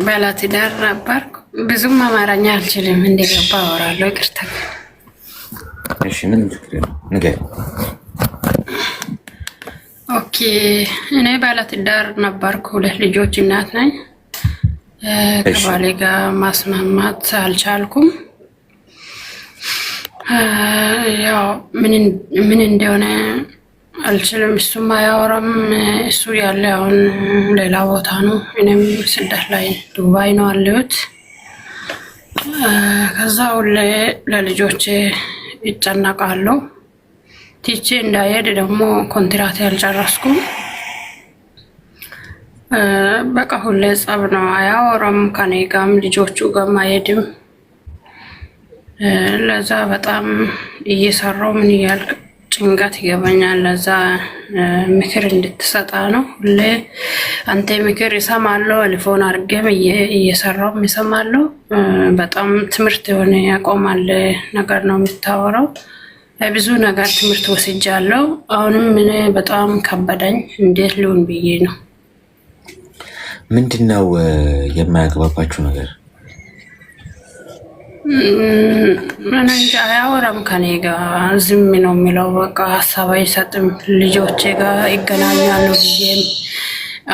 ባለትዳር ነበርኩ። ብዙም አማርኛ አልችልም። እንደገባ አወራለሁ። ይቅርታ። እሺ፣ ምን ችግር ነው? ንገሪኝ። ኦኬ። እኔ ባለትዳር ነበርኩ። 2 ልጆች እናት ነኝ። ከባሌ ጋር ማስማማት አልቻልኩም። ያው ምን እንደሆነ አልችልም። እሱም አያወራም። እሱ ያለ አሁን ሌላ ቦታ ነው። እኔም ስደት ላይ ዱባይ ነው አለሁት። ከዛ ሁሌ ለልጆቼ ይጨነቃለሁ። ቲቼ እንዳይሄድ ደግሞ ኮንትራት ያልጨረስኩም። በቃ ሁሌ ጸብ ነው። አያወራም ከኔ ጋርም ልጆቹ ጋርም አይሄድም። ለዛ በጣም እየሰራው ምን እያልክ ጭንቀት ይገባኛል። ለዛ ምክር እንድትሰጣ ነው። ሁሌ አንተ ምክር ይሰማለሁ። ቴሌፎን አድርጌም እየሰራው ይሰማለሁ። በጣም ትምህርት የሆነ ያቆማል ነገር ነው የምታወራው። ብዙ ነገር ትምህርት ወስጃለሁ። አሁንም እኔ በጣም ከበደኝ። እንዴት ሊሆን ብዬ ነው። ምንድነው የማያግባባችሁ ነገር? ምን እንጃ አያወራም ከኔ ጋር ዝም ነው የሚለው። በቃ ሀሳብ አይሰጥም። ልጆቼ ጋር ይገናኛሉ ብዬም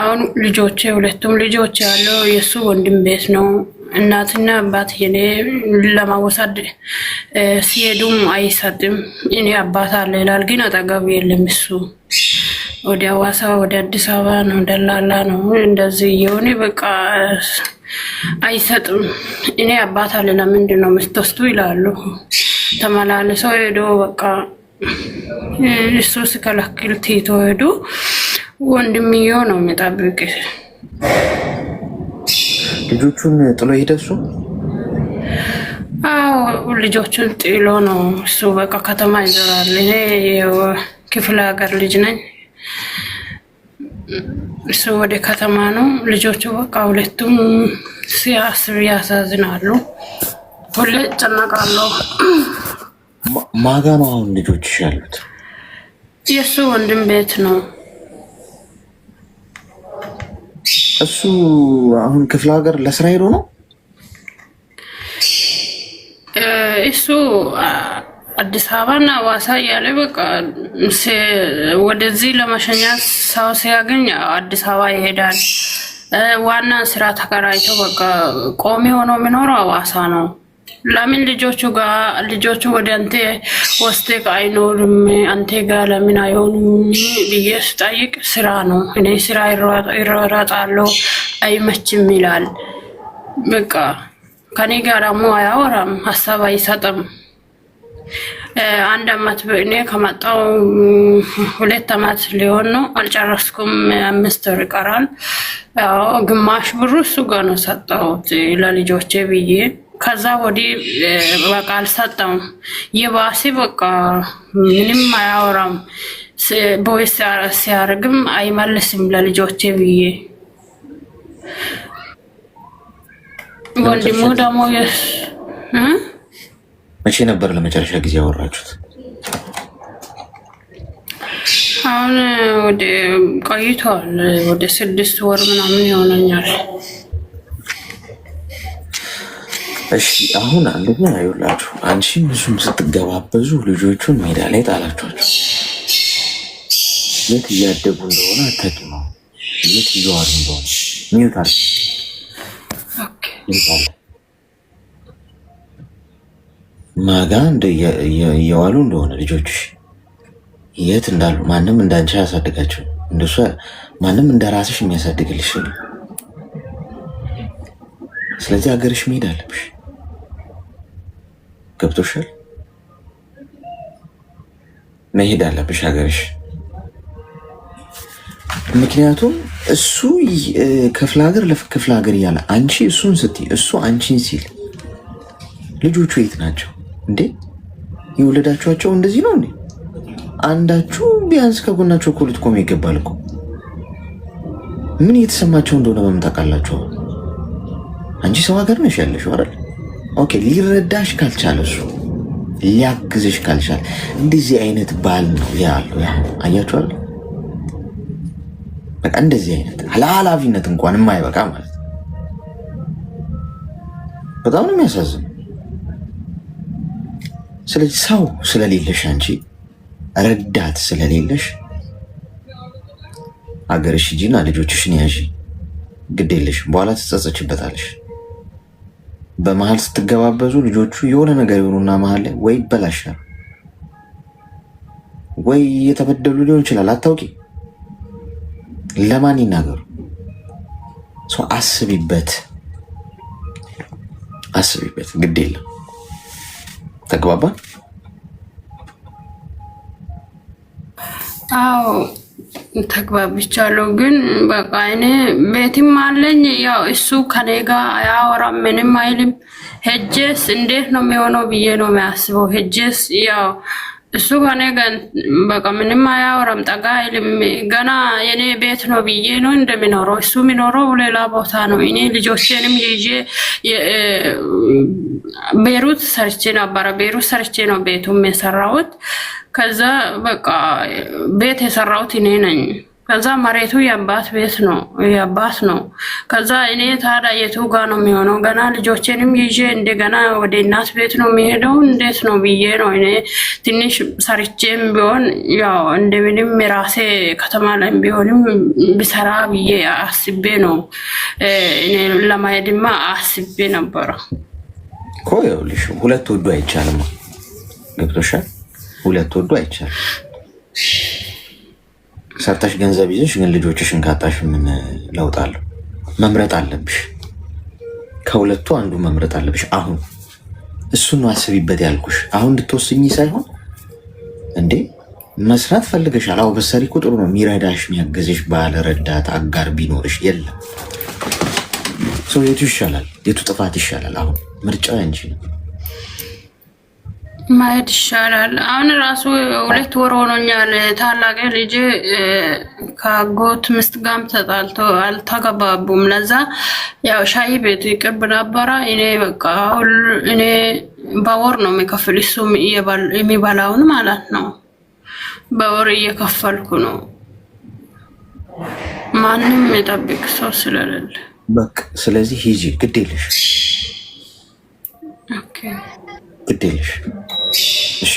አሁን ልጆቼ 2ቱም ልጆች ያለው የእሱ ወንድም ቤት ነው። እናትና አባት የኔ ለማወሳድ ሲሄዱም አይሰጥም። እኔ አባት አለ ይላል፣ ግን አጠገብ የለም። እሱ ወደ ሐዋሳ ወደ አዲስ አበባ ነው፣ ደላላ ነው። እንደዚህ የሆነ በቃ አይሰጥም። እኔ አባት አለ ለምንድን ነው የምትወስዱ ይላሉ። ተመላልሰው ሄዶ በቃ እሱ ሲከለክል ትቶ ሄዶ ወንድምየው ነው የሚጠብቅ። ልጆቹን ጥሎ ሄደሱ? አዎ ልጆቹን ጥሎ ነው እሱ። በቃ ከተማ ይዞራል። እኔ ክፍለ ሀገር ልጅ ነኝ፣ እሱ ወደ ከተማ ነው። ልጆቹ በቃ 2ቱም ሲያስብ ያሳዝናሉ። ሁሌ ጨነቃለሁ። ማጋ ነው አሁን ልጆችሽ ያሉት? የእሱ ወንድም ቤት ነው። እሱ አሁን ክፍለ ሀገር ለስራ ሄዶ ነው? እሱ አዲስ አበባና ሐዋሳ እያለ በቃ ወደዚህ ለመሸኛት ሰው ሲያገኝ አዲስ አበባ ይሄዳል። ዋና ስራ ተከራይቶ በቃ ቆሚ ሆኖ የሚኖረው ሐዋሳ ነው። ለምን ልጆቹ ወደ አንተ ወስደህ አይኖርም አንተ ጋር ለምን አይሆንም ብዬ ስጠይቅ ስራ ነው፣ እኔ ስራ ይሯሯጣለሁ አይመችም ይላል። በቃ ከኔ ጋር ደግሞ አያወራም፣ ሀሳብ አይሰጥም። አንድ አመት እኔ ከመጣሁ 2 አመት ሊሆን ነው፣ አልጨረስኩም። 5 ወር ይቀራል። ያው ግማሽ ብሩ እሱ ጋር ነው ሰጠሁት ለልጆቼ ብዬ። ከዛ ወዲህ በቃ አልሰጠውም። የባሴ በቃ ምንም አያወራም። ቦይስ ሲያደርግም አይመልስም ለልጆቼ ብዬ። ወንድሙ ደግሞ መቼ ነበር ለመጨረሻ ጊዜ ያወራችሁት? አሁን ወደ ቆይቷል፣ ወደ 6 ወር ምናምን ይሆነኛል። እሺ አሁን አንደኛ አይውላችሁ አንቺም እሱም ስትገባበዙ ልጆቹን ሜዳ ላይ ጣላችኋቸው። የት እያደጉ እንደሆነ አታውቂም። የት እየዋሉ እንደሆነ ሚውታል ማጋ እየዋሉ እንደሆነ ልጆችሽ የት እንዳሉ ማንም እንዳንቺ ያሳድጋቸው። እንደሷ ማንም እንደራስሽ የሚያሳድግልሽ። ስለዚህ ሀገርሽ መሄድ አለብሽ። ገብቶሻል? መሄድ አለብሽ ሀገርሽ። ምክንያቱም እሱ ክፍለ ሀገር ለክፍለ ሀገር እያለ አንቺ እሱን ስትይ እሱ አንቺን ሲል ልጆቹ የት ናቸው እንዴ? የወለዳችኋቸው እንደዚህ ነው እንዴ? አንዳችሁ ቢያንስ ከጎናቸው እኮ ልትቆም ይገባል እኮ። ምን እየተሰማቸው እንደሆነ በምን ታውቃላችሁ? አንቺ ሰው ሀገር ነሽ ያለሽው አይደል? ኦኬ። ሊረዳሽ ካልቻለ እሱ ሊያግዝሽ ካልቻለ እንደዚህ አይነት ባል ነው ያለው። አያችሁ አይደል? በቃ እንደዚህ አይነት ኃላፊነት እንኳን የማይበቃ ማለት ነው። በጣም ነው የሚያሳዝነው። ስለዚህ ሰው ስለሌለሽ አንቺ ረዳት ስለሌለሽ ሀገርሽ ሂጂና ልጆችሽን ያዢ። ግድ የለሽ በኋላ ትጸጸችበታለሽ። በመሀል ስትገባበዙ ልጆቹ የሆነ ነገር ይሆኑና መሀል ላይ ወይ ይበላሻል ወይ እየተበደሉ ሊሆን ይችላል። አታውቂ። ለማን ይናገሩ? ሰው አስቢበት፣ አስቢበት። ግድ የለም። ተግባባን? አዎ ተግባብቻለሁ። ግን በቃ እኔ ቤትም አለኝ። ያው እሱ ከኔ ጋር አያወራም፣ ምንም አይልም። ሄጄስ እንዴት ነው የሚሆነው ብዬ ነው የሚያስበው። ሄጄስ ያው እሱ ከኔ ጋር በቃ ምንም አያወራም፣ ጠጋ አይልም። ገና የኔ ቤት ነው ብዬ ነው እንደሚኖረው። እሱ የሚኖረው ሌላ ቦታ ነው። እኔ ልጆቼንም ይዤ ቤሩት ሰርቼ ነበረ። ቤሩት ሰርቼ ነው ቤቱም የሰራሁት። ከዛ በቃ ቤት የሰራሁት እኔ ነኝ። ከዛ መሬቱ የአባት ቤት ነው፣ የአባት ነው። ከዛ እኔ ታዲያ የቱ ጋ ነው የሚሆነው? ገና ልጆቼንም ይዤ እንደገና ወደ እናት ቤት ነው የሚሄደው። እንዴት ነው ብዬ ነው እኔ ትንሽ ሰርቼም ቢሆን ያው እንደምንም የራሴ ከተማ ላይ ቢሆንም ብሰራ ብዬ አስቤ ነው እኔ ለማሄድማ አስቤ ነበረ እኮ። ይኸውልሽ ሁለት ወዱ አይቻልም። ገብቶሻል? ሁለት ወዱ አይቻልም። ሰርተሽ ገንዘብ ይዘሽ ግን ልጆችሽን ካጣሽ ምን ለውጥ አለው? መምረጥ አለብሽ። ከሁለቱ አንዱ መምረጥ አለብሽ። አሁን እሱን ነው አስቢበት ያልኩሽ። አሁን እንድትወስኝ ሳይሆን እንዴ መስራት ፈልገሻል። አዎ በሰሪ እኮ ጥሩ ነው። የሚረዳሽ የሚያገዝሽ ባለ ረዳት አጋር ቢኖርሽ የለም። ሰው የቱ ይሻላል? የቱ ጥፋት ይሻላል? አሁን ምርጫው ያንቺ ነው። ማየት ይሻላል። አሁን ራሱ 2 ወር ሆኖኛል። ታላቅ ልጅ ከአጎት ሚስት ጋርም ተጣልቶ አልተገባቡም። ለዛ ያው ሻይ ቤት ቅርብ ነበረ። እኔ በቃ እኔ በወር ነው የሚከፍል እሱ የሚበላውን ማለት ነው። በወር እየከፈልኩ ነው። ማንም የጠብቅ ሰው ስለሌለ በቃ ስለዚህ ሂጂ፣ ግዴለሽ ግዴለሽ። እሺ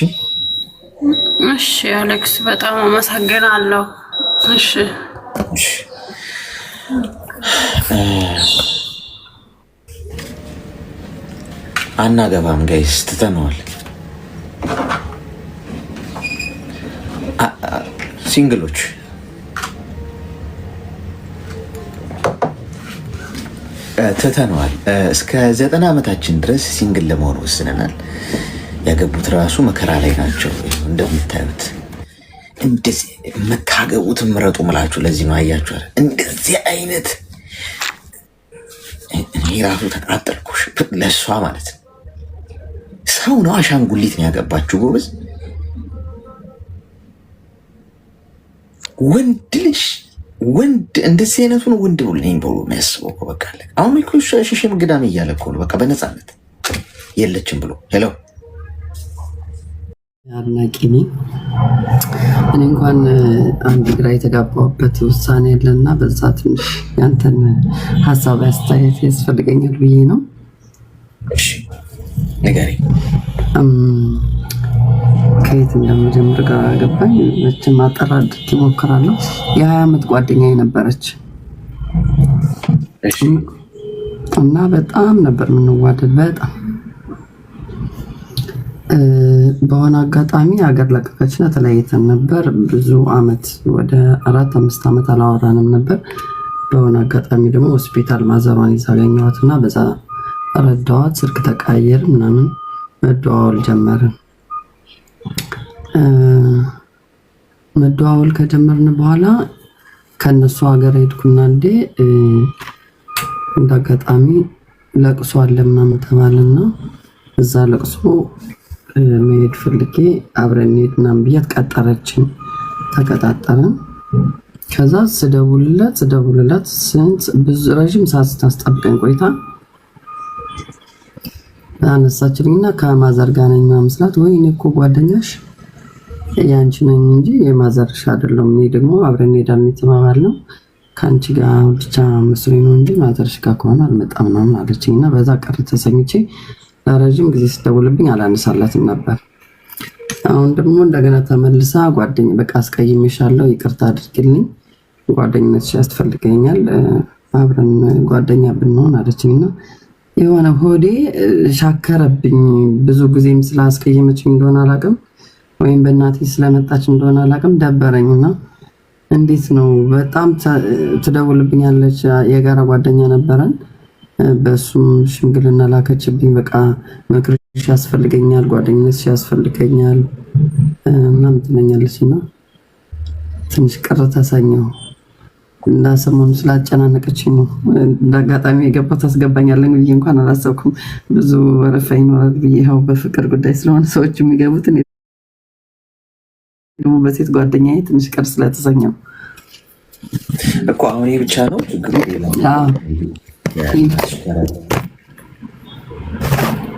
እሺ አሌክስ በጣም አመሰግናለሁ። እሺ አናገባም ጋይስ፣ ትተነዋል። ሲንግሎች ትተነዋል። እስከ 90 ዓመታችን ድረስ ሲንግል ለመሆን ወስነናል። ያገቡት ራሱ መከራ ላይ ናቸው። እንደምታዩት እንደዚህ የምታገቡት ምረጡ ምላችሁ። ለዚህ ነው አያችሁ፣ እንደዚህ አይነት እኔ ራሱ ተቃጠልኩሽ ለእሷ ማለት ነው። ሰው ነው አሻንጉሊት ነው ያገባችሁ ጎበዝ። ወንድ ልጅ ወንድ እንደዚህ አይነቱን ወንድ ነኝ ብሎ የሚያስበው እኮ በቃ አለ። አሁን እኮ ሽሽም ግዳም እያለ እኮ ነው በቃ በነፃነት የለችም ብሎ ሄሎ አድናቂ ነኝ እኔ። እንኳን አንድ ግራ የተጋባሁበት ውሳኔ ያለና በዛ ትንሽ ያንተን ሀሳብ አስተያየት ያስፈልገኛል ብዬ ነው። እሺ ንገሪኝ። ከየት እንደመጀመር ጋር ገባኝ። መቼም አጠር አድርጌ እሞክራለሁ። የ20 ዓመት ጓደኛዬ ነበረች እና በጣም ነበር የምንዋደድ በጣም። በሆነ አጋጣሚ ሀገር ለቀቀችና ተለያይተን ነበር። ብዙ አመት ወደ 4-5 ዓመት አላወራንም ነበር። በሆነ አጋጣሚ ደግሞ ሆስፒታል ማዘሯን ይዛገኘዋትና በዛ ረዳዋት። ስልክ ተቀያየር ምናምን መደዋወል ጀመርን። መደዋወል ከጀመርን በኋላ ከነሱ ሀገር ሄድኩና እንደ አጋጣሚ ለቅሶ አለ ምናምን ተባለና እዛ ለቅሶ መሄድ ፈልጌ አብረን ሄድ ምናምን ብያት ቀጠረችን። ተቀጣጠረን። ከዛ ስደውልላት ብዙ ረዥም ሰዓት ስታስጠብቀኝ ቆይታ አነሳችልኝና ከማዘር ጋር ነኝ ምናምን ስላት፣ ወይ እኔ እኮ ጓደኛሽ ያንቺ ነኝ እንጂ የማዘርሽ አይደለም። እኔ ደግሞ አብረን እንሄዳለን የተባባልነው ከአንቺ ጋር ብቻ መስሎኝ ነው እንጂ ማዘርሽ ጋር ከሆነ አልመጣም ምናምን አለችኝና በዛ ቀር ተሰኝቼ ረዥም ጊዜ ስደውልብኝ አላነሳላትም ነበር። አሁን ደግሞ እንደገና ተመልሳ ጓደኛ በቃ አስቀይሜሻለሁ ይቅርታ አድርግልኝ፣ ጓደኝነትሽ ያስፈልገኛል፣ አብረን ጓደኛ ብንሆን አለችኝና የሆነ ሆዴ ሻከረብኝ። ብዙ ጊዜም ስላስቀየመችኝ እንደሆነ አላውቅም፣ ወይም በእናቴ ስለመጣች እንደሆነ አላውቅም፣ ደበረኝና እንዴት ነው በጣም ትደውልብኛለች። የጋራ ጓደኛ ነበረን፣ በእሱም ሽምግልና ላከችብኝ። በቃ ምክርሽ ያስፈልገኛል፣ ጓደኝነትሽ ያስፈልገኛል ምናምን ትለኛለች እና ትንሽ ቅር ተሰኘሁ። እና ሰሞኑን ስላጨናነቀችኝ ነው እንዳጋጣሚ የገባው። ታስገባኛለህ ብዬ እንኳን አላሰብኩም። ብዙ ወረፋ ይኖራል ብዬ ያው በፍቅር ጉዳይ ስለሆነ ሰዎች የሚገቡትን ደግሞ በሴት ጓደኛዬ ትንሽ ቅር ስለተሰኘው እኮ አሁን ይሄ ብቻ ነው ችግሩ።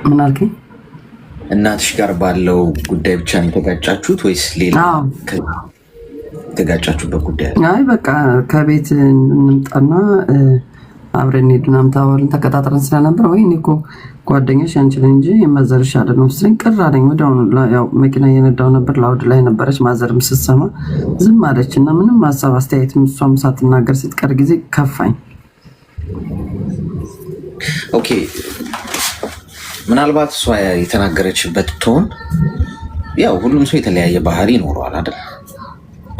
ምን አልከኝ? እናትሽ ጋር ባለው ጉዳይ ብቻ ነው የተጋጫችሁት ወይስ ሌላ የተጋጫችሁበት ጉዳይ? አይ በቃ ከቤት እንምጣና አብረን እንሂድ ምናምን ተባብለን ተቀጣጥረን ስለነበር፣ ወይ እኔ እኮ ጓደኛሽ አንቺ ነኝ እንጂ የማዘርሽ አይደለም ስለኝ ቅር አለኝ። ወዲያውኑ ያው መኪና እየነዳሁ ነበር፣ ላውድ ላይ ነበረች። ማዘርም ስትሰማ ዝም አለች እና ምንም ሀሳብ አስተያየት እሷም ሳትናገር ስትቀር ጊዜ ከፋኝ። ኦኬ ምናልባት እሷ የተናገረችበት ቶን ያው ሁሉም ሰው የተለያየ ባህሪ ይኖረዋል አይደል?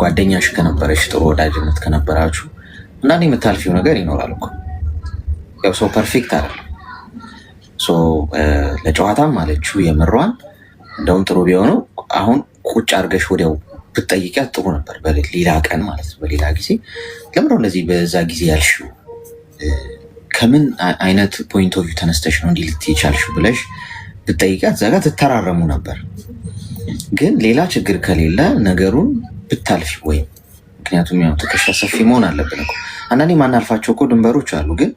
ጓደኛሽ ከነበረች ጥሩ ወዳጅነት ከነበራችሁ እና የምታልፊው ነገር ይኖራል እኮ። ያው ሰው ፐርፌክት አይደለም። ለጨዋታም አለችው የምሯን። እንደውም ጥሩ ቢሆነው አሁን ቁጭ አድርገሽ ወዲያው ብትጠይቂያት ጥሩ ነበር። በሌላ ቀን ማለት ነው፣ በሌላ ጊዜ። ለምን እንደዚህ በዛ ጊዜ ያልሽው? ከምን አይነት ፖይንት ኦፍ ቪው ተነስተሽ ነው እንዲህ ልትይ ቻልሽው ብለሽ ብትጠይቃት እዛ ጋር ትተራረሙ ነበር። ግን ሌላ ችግር ከሌለ ነገሩን ብታልፊ ወይም ምክንያቱም ያው ትከሻ ሰፊ መሆን አለብን እኮ አንዳንዴ ማናልፋቸው እኮ ድንበሮች አሉ። ግን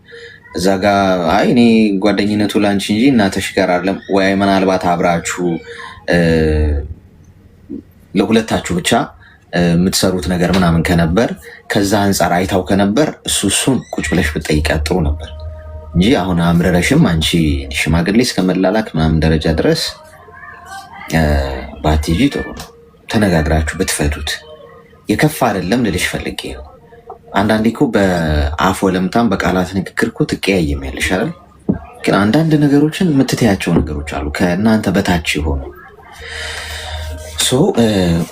እዛ ጋ አይ እኔ ጓደኝነቱ ላንቺ እንጂ እናትሽ ጋር አይደለም ወይ ምናልባት አብራችሁ ለሁለታችሁ ብቻ የምትሰሩት ነገር ምናምን ከነበር ከዛ አንጻር አይታው ከነበር እሱን ቁጭ ብለሽ ብትጠይቂያት ጥሩ ነበር እንጂ አሁን አምረረሽም አንቺ ሽማግሌ እስከመላላክ ምናምን ደረጃ ድረስ ባትሄጂ ጥሩ ነው። ተነጋግራችሁ ብትፈቱት የከፋ አይደለም ልልሽ ፈልጌ ነው። አንዳንዴ እኮ በአፍ ወለምታም በቃላት ንግግር እኮ ትቀያየሚያለሽ አይደል? ግን አንዳንድ ነገሮችን የምትተያቸው ነገሮች አሉ ከእናንተ በታች የሆኑ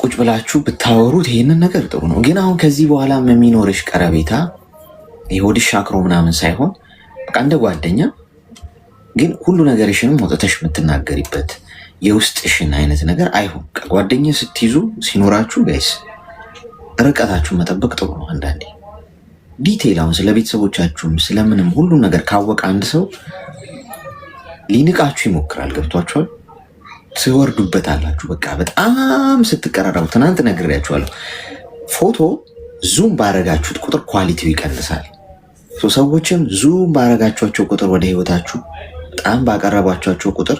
ቁጭ ብላችሁ ብታወሩት ይህንን ነገር ጥሩ ነው። ግን አሁን ከዚህ በኋላ የሚኖርሽ ቀረቤታ የሆድሽ አክሮ ምናምን ሳይሆን በቃ እንደ ጓደኛ ግን ሁሉ ነገርሽንም ወጥተሽ የምትናገሪበት የውስጥሽን አይነት ነገር አይሆን። ጓደኛ ስትይዙ ሲኖራችሁ ጋይስ ርቀታችሁን መጠበቅ ጥሩ ነው። አንዳንዴ ዲቴይል አሁን ስለ ቤተሰቦቻችሁም ስለምንም ሁሉ ነገር ካወቀ አንድ ሰው ሊንቃችሁ ይሞክራል። ገብቷችኋል? ትወርዱበት አላችሁ። በቃ በጣም ስትቀራረቡ ትናንት ነግሬያችኋለሁ። ፎቶ ዙም ባረጋችሁት ቁጥር ኳሊቲው ይቀንሳል። ሰዎችም ዙም ባረጋችኋቸው ቁጥር ወደ ህይወታችሁ በጣም ባቀረባችኋቸው ቁጥር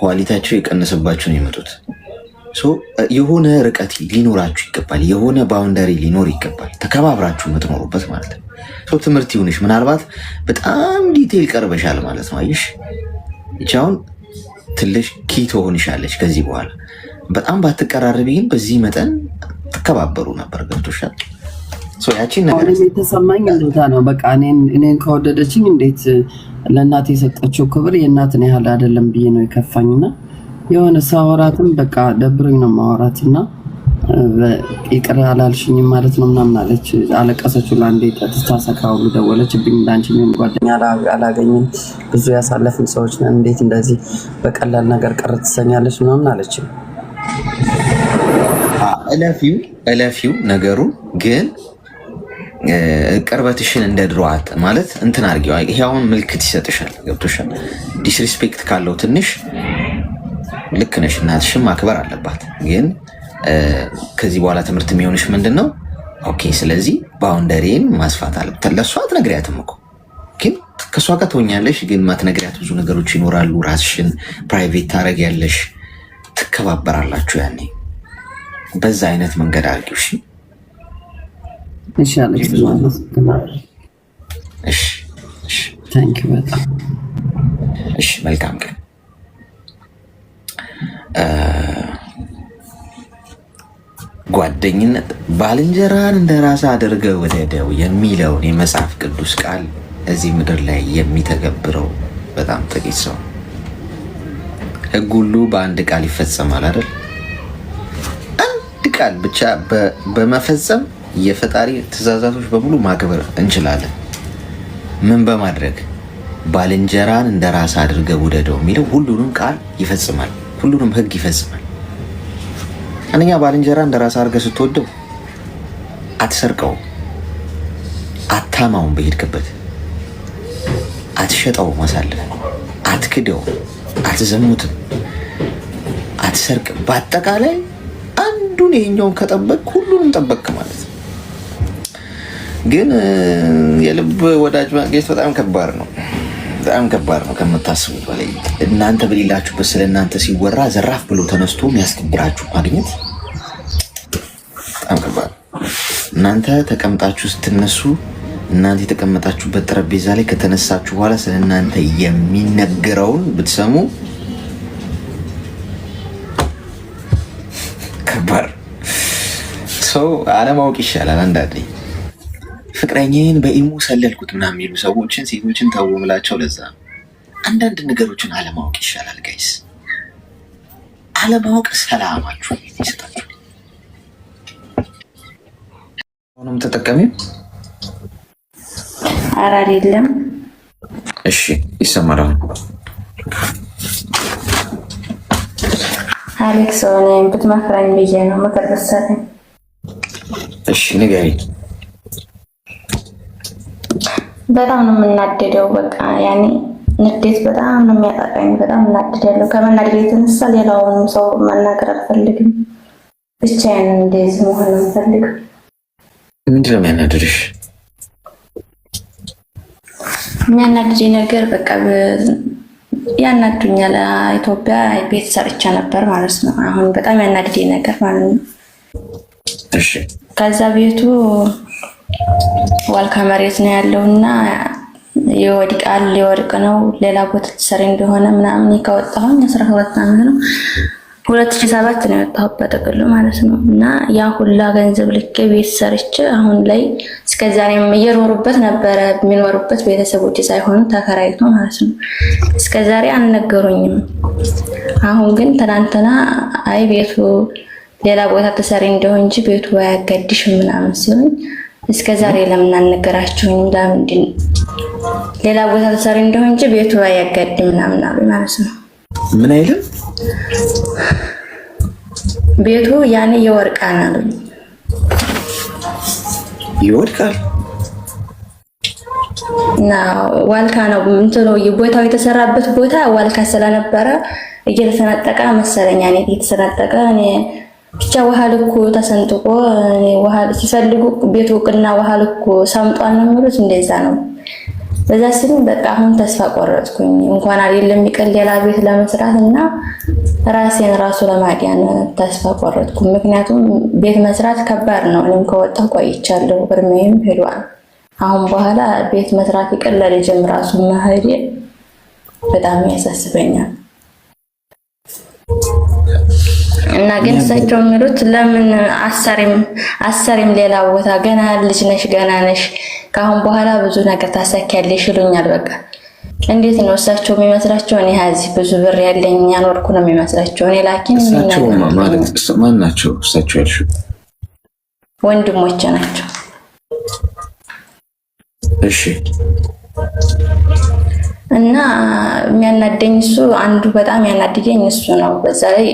ኳሊቲያቸው የቀነሰባቸው ነው የመጡት። የሆነ ርቀት ሊኖራችሁ ይገባል። የሆነ ባውንደሪ ሊኖር ይገባል። ተከባብራችሁ የምትኖሩበት ማለት ነው። ትምህርት ይሁንሽ። ምናልባት በጣም ዲቴይል ቀርበሻል ማለት ነው። አየሽ ይቻውን ትልሽ ኪ ትሆንሻለች። ከዚህ በኋላ በጣም ባትቀራረቢ ግን በዚህ መጠን ትከባበሩ ነበር። ገብቶሻል? ያቺን ነገር የተሰማኝ እንደዛ ነው። በቃ እኔን ከወደደችኝ እንዴት ለእናት የሰጠችው ክብር የእናትን ያህል አይደለም ብዬ ነው የከፋኝና የሆነ ሳወራትም በቃ ደብሮኝ ነው ማወራትና ይቅር አላልሽኝም ማለት ነው ምናምን አለች። አለቀሰች። ለአንዴ ተሳሰካ ሁሉ ደወለችብኝ። እንዳንቺ ምን ጓደኛ አላገኝም፣ ብዙ ያሳለፍን ሰዎች ነን፣ እንዴት እንደዚህ በቀላል ነገር ቅር ትሰኛለች ምናምን አለች። እለፊው ነገሩን ግን ቅርበትሽን እንደ ድሮዋት ማለት እንትን አድርጊው። ይሄ አሁን ምልክት ይሰጥሻል። ገብቶሻል? ዲስሪስፔክት ካለው ትንሽ ልክ ነሽ። እናትሽም ማክበር አለባት። ግን ከዚህ በኋላ ትምህርት የሚሆንሽ ምንድን ነው? ኦኬ ስለዚህ ባውንደሪን ማስፋት አለበት። ለእሷ አትነግሪያትም እኮ ግን ከእሷ ጋር ትሆኛለሽ። ግን ማትነግሪያት ብዙ ነገሮች ይኖራሉ። ራስሽን ፕራይቬት ታደርጊያለሽ። ትከባበራላችሁ። ያኔ በዛ አይነት መንገድ አድርጊው። እሺ እሺ መልካም ቀን። ጓደኝነት ባልንጀራን እንደ ራስ አድርገህ ውደደው የሚለውን የመጽሐፍ ቅዱስ ቃል እዚህ ምድር ላይ የሚተገብረው በጣም ጥቂት ሰው። ሕግ ሁሉ በአንድ ቃል ይፈጸማል አይደል? አንድ ቃል ብቻ በመፈጸም የፈጣሪ ትእዛዛቶች በሙሉ ማክበር እንችላለን። ምን በማድረግ ባልንጀራን እንደ ራስ አድርገህ ውደደው የሚለው ሁሉንም ቃል ይፈጽማል፣ ሁሉንም ሕግ ይፈጽማል። አንደኛ ባልንጀራ እንደ ራስ አድርገህ ስትወደው አትሰርቀው፣ አታማውን፣ በሄድክበት አትሸጠው፣ ማሳለፍ አትክደው፣ አትዘሙትም፣ አትሰርቅም። በአጠቃላይ አንዱን ይሄኛውን ከጠበቅ ሁሉንም ጠበቅ ማለት ነው። ግን የልብ ወዳጅ ማግኘት በጣም ከባድ ነው። በጣም ከባድ ነው ከምታስቡት በላይ። እናንተ በሌላችሁበት ስለ እናንተ ሲወራ ዘራፍ ብሎ ተነስቶ የሚያስከብራችሁ ማግኘት በጣም ከባድ ነው። እናንተ ተቀምጣችሁ ስትነሱ፣ እናንተ የተቀመጣችሁበት ጠረጴዛ ላይ ከተነሳችሁ በኋላ ስለ እናንተ የሚነገረውን ብትሰሙ ከባድ ሰው አለማወቅ ይሻላል። አንዳንዴ ፍቅረኛዬን በኢሙ ሰለልኩት ምናምን የሚሉ ሰዎችን ሴቶችን ተው ምላቸው ለዛ ነው። አንዳንድ ነገሮችን አለማወቅ ይሻላል ጋይስ። አለማወቅ ሰላማችሁ ይሰጣችሁ። አሁንም ተጠቀሚው። ኧረ አይደለም። እሺ ይሰማል። አሌክስ ሆነ ብትመክረኝ ብዬ ነው ምክር ብትሰጠኝ። እሺ ንገሪኝ። በጣም ነው የምናደደው። በቃ ያኔ ንዴት በጣም ነው የሚያጠቃኝ። በጣም እናድዳለሁ። ከመናደድ የተነሳ ሌላውንም ሰው መናገር አልፈልግም። ብቻዬን እንደዚህ መሆን ነው የምፈልገው። ምንድን ነው የሚያናድድሽ? የሚያናድደኝ ነገር በቃ ያናዱኛል። ኢትዮጵያ ቤት ሰርቼ ነበር ማለት ነው። አሁን በጣም ያናድደኝ ነገር ማለት ነው። እሺ ከዛ ቤቱ ዋልካ መሬት ነው ያለውና ይወድቃል፣ ሊወድቅ ነው። ሌላ ቦታ ተሰሪ እንደሆነ ምናምን ከወጣሁኝ 12 ዓመት ነው። 2007 ነው የወጣሁት በጥቅሉ ማለት ነው። እና ያ ሁላ ገንዘብ ልኬ ቤት ሰርቼ አሁን ላይ እስከዛሬም እየኖሩበት ነበረ። የሚኖሩበት ቤተሰቦች ሳይሆኑ ተከራይቶ ማለት ነው። እስከዛሬ አልነገሩኝም። አሁን ግን ትናንትና አይ ቤቱ ሌላ ቦታ ተሰሪ እንደሆነ እንጂ ቤቱ አያጋድሽም ምናምን ሲሉኝ እስከዛሬ ለምን አልነገራችሁኝ? ለምንድን ሌላ ቦታ ተሰሪ እንደሆነ እንጂ ቤቱ አያጋድም ምናምን አሉ ማለት ነው። ምን አይልም ቤቱ ያኔ ይወርቃል አሉኝ። ይወድቃል እና ዋልካ ነው እንትሎ ቦታው የተሰራበት ቦታ ዋልካ ስለነበረ እየተሰነጠቀ መሰለኝ ያኔ እየተሰነጠቀ እኔ ብቻ ውሃ ልኩ ተሰንጥቆ ውሃ ሲፈልጉ ቤቱ ቅና ውሃ ልኩ ሰምጧል ነው የሚሉት። እንደዛ ነው። በዛ ሲል በቃ አሁን ተስፋ ቆረጥኩኝ። እንኳን አይደለም ይቀር ሌላ ቤት ለመስራት እና ራሴን ራሱ ለማዲያን ተስፋ ቆረጥኩ። ምክንያቱም ቤት መስራት ከባድ ነው። እኔም ከወጣሁ ቆይቻለሁ፣ እድሜም ሄዷል። አሁን በኋላ ቤት መስራት ይቀር ለልጅም ራሱ መሄድ በጣም ያሳስበኛል። እና ግን እሳቸው የሚሉት ለምን አሰሪም ሌላ ቦታ ገና ልጅ ነሽ ገና ነሽ ከአሁን በኋላ ብዙ ነገር ታሳኪያለሽ ይሉኛል። በቃ እንዴት ነው እሳቸው የሚመስላቸው? እኔ እዚህ ብዙ ብር ያለኝ ያኖርኩ ነው የሚመስላቸው። እኔ ላኪን እሳቸው ማለት ማን ናቸው? እሳቸው ያልሽው ወንድሞቼ ናቸው። እሺ እና የሚያናደኝ እሱ አንዱ በጣም ያናደደኝ እሱ ነው። በዛ ላይ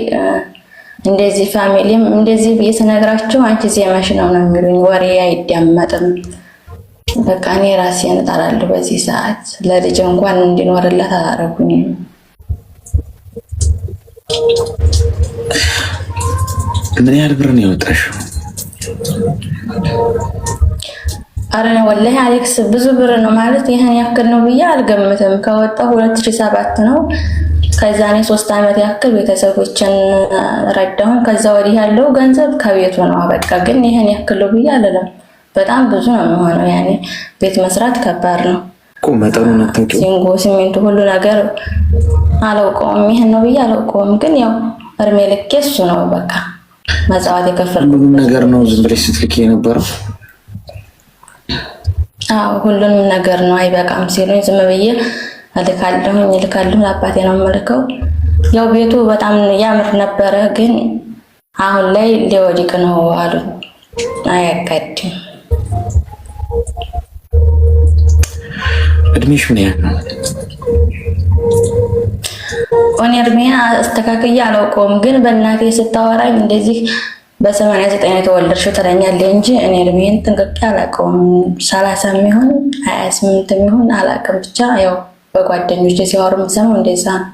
እንደዚህ ፋሚሊም እንደዚህ እየተነግራቸው አንቺ ዜማሽ ነው የሚሉኝ። ወሬ አይዳመጥም። በቃ እኔ ራሴን እጠላለሁ በዚህ ሰዓት። ለልጅ እንኳን እንዲኖርላት አላረጉኝም። ምን ያህል ብር ነው ያወጣሽው? አረ ወላሂ አሌክስ ብዙ ብር ነው ማለት ይሄን ያክል ነው ብዬ አልገምትም። ከወጣሁ 2007 ነው። ከዛ እኔ 3 ዓመት ያክል ቤተሰቦችን ረዳሁን። ከዛ ወዲህ ያለው ገንዘብ ከቤቱ ነው። በቃ ግን ይሄን ያክል ነው ብዬ አልልም። በጣም ብዙ ነው የሚሆነው። ያኔ ቤት መስራት ከባድ ነው እኮ መጠኑን አታውቂው። ሲንጎ ሲሚንቶ ሁሉ ነገር አላውቀውም። ይሄን ነው ብዬ አላውቀውም። ግን ያው እርሜ ልኬ እሱ ነው በቃ መጽዋት የከፈልኩት ነገር ነው። ዝም ብለሽ ስትልኪ የነበረው ሁሉንም ነገር ነው። አይበቃም ሲሉኝ ዝም ብዬ እልካለሁ። አባቴ ነው የምልከው። ያው ቤቱ በጣም ያምር ነበረ፣ ግን አሁን ላይ ሊወድቅ ነው አሉ። አያጋድም። እድሜሽ ምን ያህል ነው? እኔ እድሜን አስተካክዬ አላውቀውም፣ ግን በእናቴ ስታወራኝ እንደዚህ በ89 የተወለድሽው ትለኛለች እንጂ እኔ እድሜን ጥንቅቄ አላውቀውም። 30 የሚሆን 28 የሚሆን አላውቅም። ብቻ ያው በጓደኞች ሲያወሩ የምሰማው እንደዛ ነው።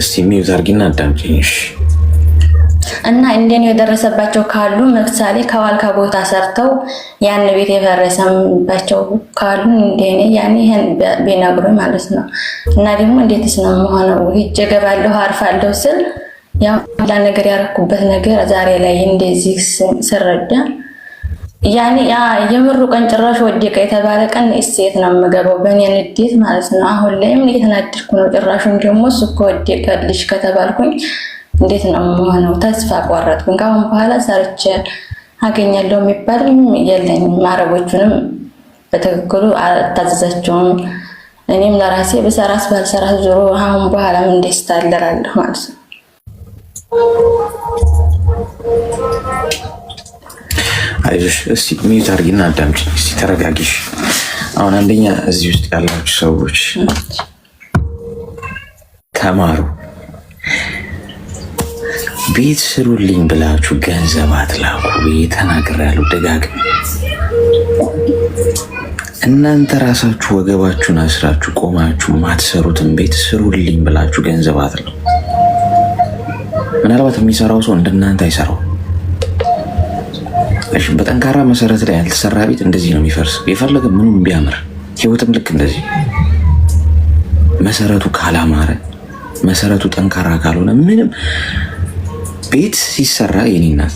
እስቲ ሚውት አድርጊና አዳምጪኝ እና እንደኔ የደረሰባቸው ካሉ ምሳሌ ከዋልካ ቦታ ሰርተው ያን ቤት የፈረሰባቸው ካሉ እንደኔ ያኔ ይሄን ቢነግሩኝ ማለት ነው። እና ደግሞ እንዴትስ ነው የምሆነው? ሂጅ እገባለሁ አርፋለሁ ስል ያው ነገር ያረኩበት ነገር ዛሬ ላይ እንደዚህ ስረዳ ያኔ ያ የምሩ ቀን ጭራሽ ወደቀ የተባለ ቀን እሴት ነው የምገባው በእኔ ንዴት ማለት ነው። አሁን ላይም እየተናደድኩ ነው። ጭራሹን ደግሞ እሱ እኮ ወደቀልሽ ከተባልኩኝ እንዴት ነው የምሆነው? ተስፋ ቆረጥኩኝ። ከአሁን በኋላ ሰርቼ አገኛለሁ የሚባልም የለኝም። አረቦቹንም በትክክሉ አልታዘዛቸውም። እኔም ለራሴ በሰራስ ባልሰራስ ዞሮ አሁን በኋላ ምን ደስታ አለራለሁ ማለት ነው። አይዞሽ፣ እስቲ ሚውት አድርጊና አዳምጪኝ። እስቲ ተረጋጊሽ። አሁን አንደኛ እዚህ ውስጥ ያላችሁ ሰዎች ተማሩ። ቤት ስሩልኝ ብላችሁ ገንዘብ አትላኩ። ተናግሬያለሁ ደጋግሜ። እናንተ ራሳችሁ ወገባችሁን አስራችሁ ቆማችሁ ማትሰሩትን ቤት ስሩልኝ ብላችሁ ገንዘብ አትላኩ። ምናልባት የሚሰራው ሰው እንደናንተ አይሰራው። እሺ፣ በጠንካራ መሰረት ላይ ያልተሰራ ቤት እንደዚህ ነው የሚፈርስ። የፈለገ ምንም ቢያምር፣ ህይወትም ልክ እንደዚህ መሰረቱ ካላማረ፣ መሰረቱ ጠንካራ ካልሆነ ምንም ቤት ሲሰራ የኔ እናት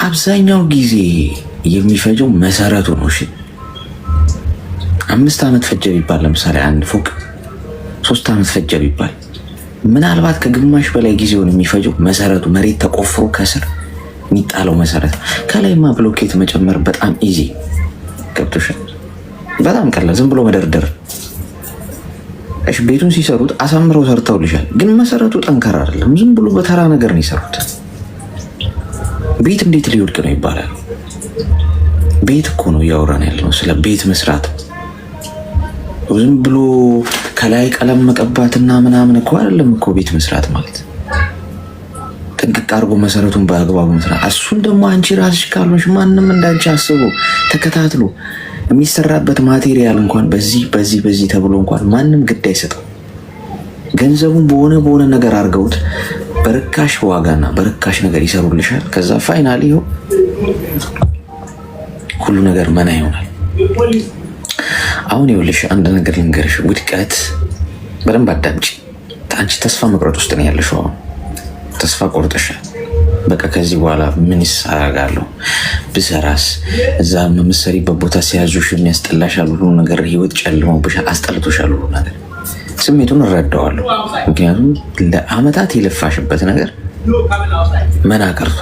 አብዛኛው ጊዜ የሚፈጀው መሰረቱ ነው። እሺ 5 ዓመት ፈጀ ቢባል ለምሳሌ አንድ ፎቅ 3 ዓመት ፈጀ ቢባል ምናልባት ከግማሽ በላይ ጊዜውን የሚፈጀው መሰረቱ መሬት ተቆፍሮ ከስር የሚጣለው መሰረት። ከላይማ ብሎኬት መጨመር በጣም ኢዚ ገብቶሻል። በጣም ቀላል፣ ዝም ብሎ መደርደር። እሺ ቤቱን ሲሰሩት አሳምረው ሰርተውልሻል፣ ግን መሰረቱ ጠንካራ አይደለም። ዝም ብሎ በተራ ነገር ነው የሰሩት። ቤት እንዴት ሊወድቅ ነው ይባላል? ቤት እኮ ነው እያወራን ያለነው፣ ስለ ቤት መስራት። ዝም ብሎ ከላይ ቀለም መቀባትና ምናምን እኮ አይደለም እኮ ቤት መስራት ማለት። ጥንቅቅ አድርጎ መሰረቱን በአግባቡ መስራት። እሱን ደግሞ አንቺ ራስሽ ካልሆንሽ ማንም እንዳንቺ አስቦ ተከታትሎ የሚሰራበት ማቴሪያል እንኳን በዚህ ተብሎ እንኳን ማንም ግድ አይሰጠው። ገንዘቡን በሆነ ነገር አድርገውት በርካሽ ዋጋና በርካሽ ነገር ይሰሩልሻል። ከዛ ፋይናሊ ይኸው ሁሉ ነገር መና ይሆናል። አሁን ይኸውልሽ አንድ ነገር ልንገርሽ፣ ውድቀት በደንብ አዳምጪ። አንቺ ተስፋ መቁረጥ ውስጥ ነው ያለሽው። አሁን ተስፋ ቆርጠሻል። በቃ ከዚህ በኋላ ምንስ አደርጋለሁ ብሰራስ፣ እዛ የምትሰሪበት ቦታ ሲያዙሽ የሚያስጠላሻል ሁሉ ነገር፣ ህይወት ጨልሞብሻል፣ አስጠልቶሻል ሁሉ ነገር። ስሜቱን እረዳዋለሁ። ምክንያቱም ለአመታት የለፋሽበት ነገር መና ቀርቶ፣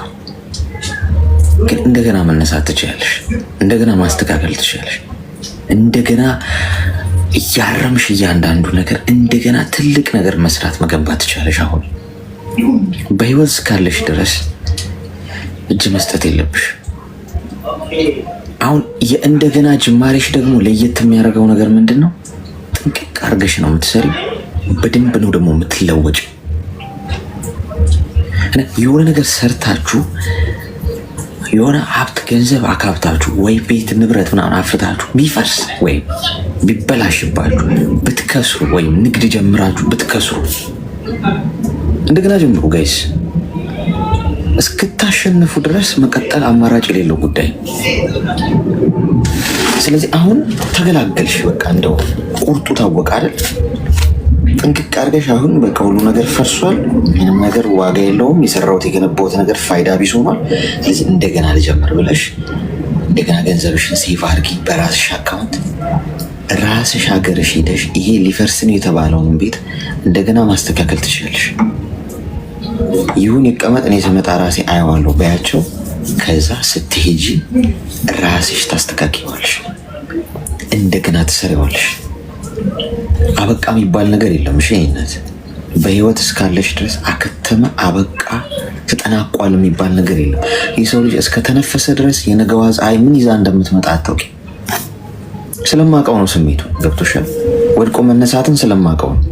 ግን እንደገና መነሳት ትችያለሽ። እንደገና ማስተካከል ትችያለሽ። እንደገና እያረምሽ እያንዳንዱ ነገር እንደገና ትልቅ ነገር መስራት መገንባት ትችያለሽ። አሁን በህይወት እስካለሽ ድረስ እጅ መስጠት የለብሽ። አሁን የእንደገና ጅማሬሽ ደግሞ ለየት የሚያደርገው ነገር ምንድን ነው? ጥንቅቅ አድርገሽ ነው የምትሰሪው። በደንብ ነው ደግሞ የምትለወጭ። የሆነ ነገር ሰርታችሁ የሆነ ሀብት ገንዘብ አካብታችሁ ወይ ቤት ንብረት ምናምን አፍርታችሁ ቢፈርስ ወይም ቢበላሽባችሁ ብትከስሩ፣ ወይም ንግድ ጀምራችሁ ብትከስሩ እንደገና ጀምሩ ጋይስ። እስክታሸንፉ ድረስ መቀጠል አማራጭ የሌለው ጉዳይ። ስለዚህ አሁን ተገላገልሽ። በቃ እንደው ቁርጡ ታወቀ አይደል? ጥንቅቅ አድርገሽ አሁን በቃ ሁሉ ነገር ፈርሷል። ምንም ነገር ዋጋ የለውም። የሰራሁት የገነባሁት ነገር ፋይዳ ቢስ ሆኗል። ስለዚህ እንደገና ልጀምር ብለሽ እንደገና ገንዘብሽን ሴቭ አድርጊ በራስሽ አካውንት። ራስሽ ሀገርሽ ሄደሽ ይሄ ሊፈርስ ነው የተባለውን ቤት እንደገና ማስተካከል ትችላለሽ። ይሁን ይቀመጥ፣ እኔ ስመጣ ራሴ አየዋለሁ በያቸው። ከዛ ስትሄጂ ራስሽ ታስተካክይዋለሽ፣ እንደገና ትሰሪዋለሽ። አበቃ የሚባል ነገር የለም። እሺነት በህይወት እስካለሽ ድረስ አከተመ፣ አበቃ፣ ተጠናቋል የሚባል ነገር የለም። የሰው ልጅ እስከተነፈሰ ድረስ የነገዋ ፀሐይ ምን ይዛ እንደምትመጣ አታውቂ። ስለማውቀው ነው ስሜቱ። ገብቶሻል? ወድቆ መነሳትን ስለማውቀው ነው።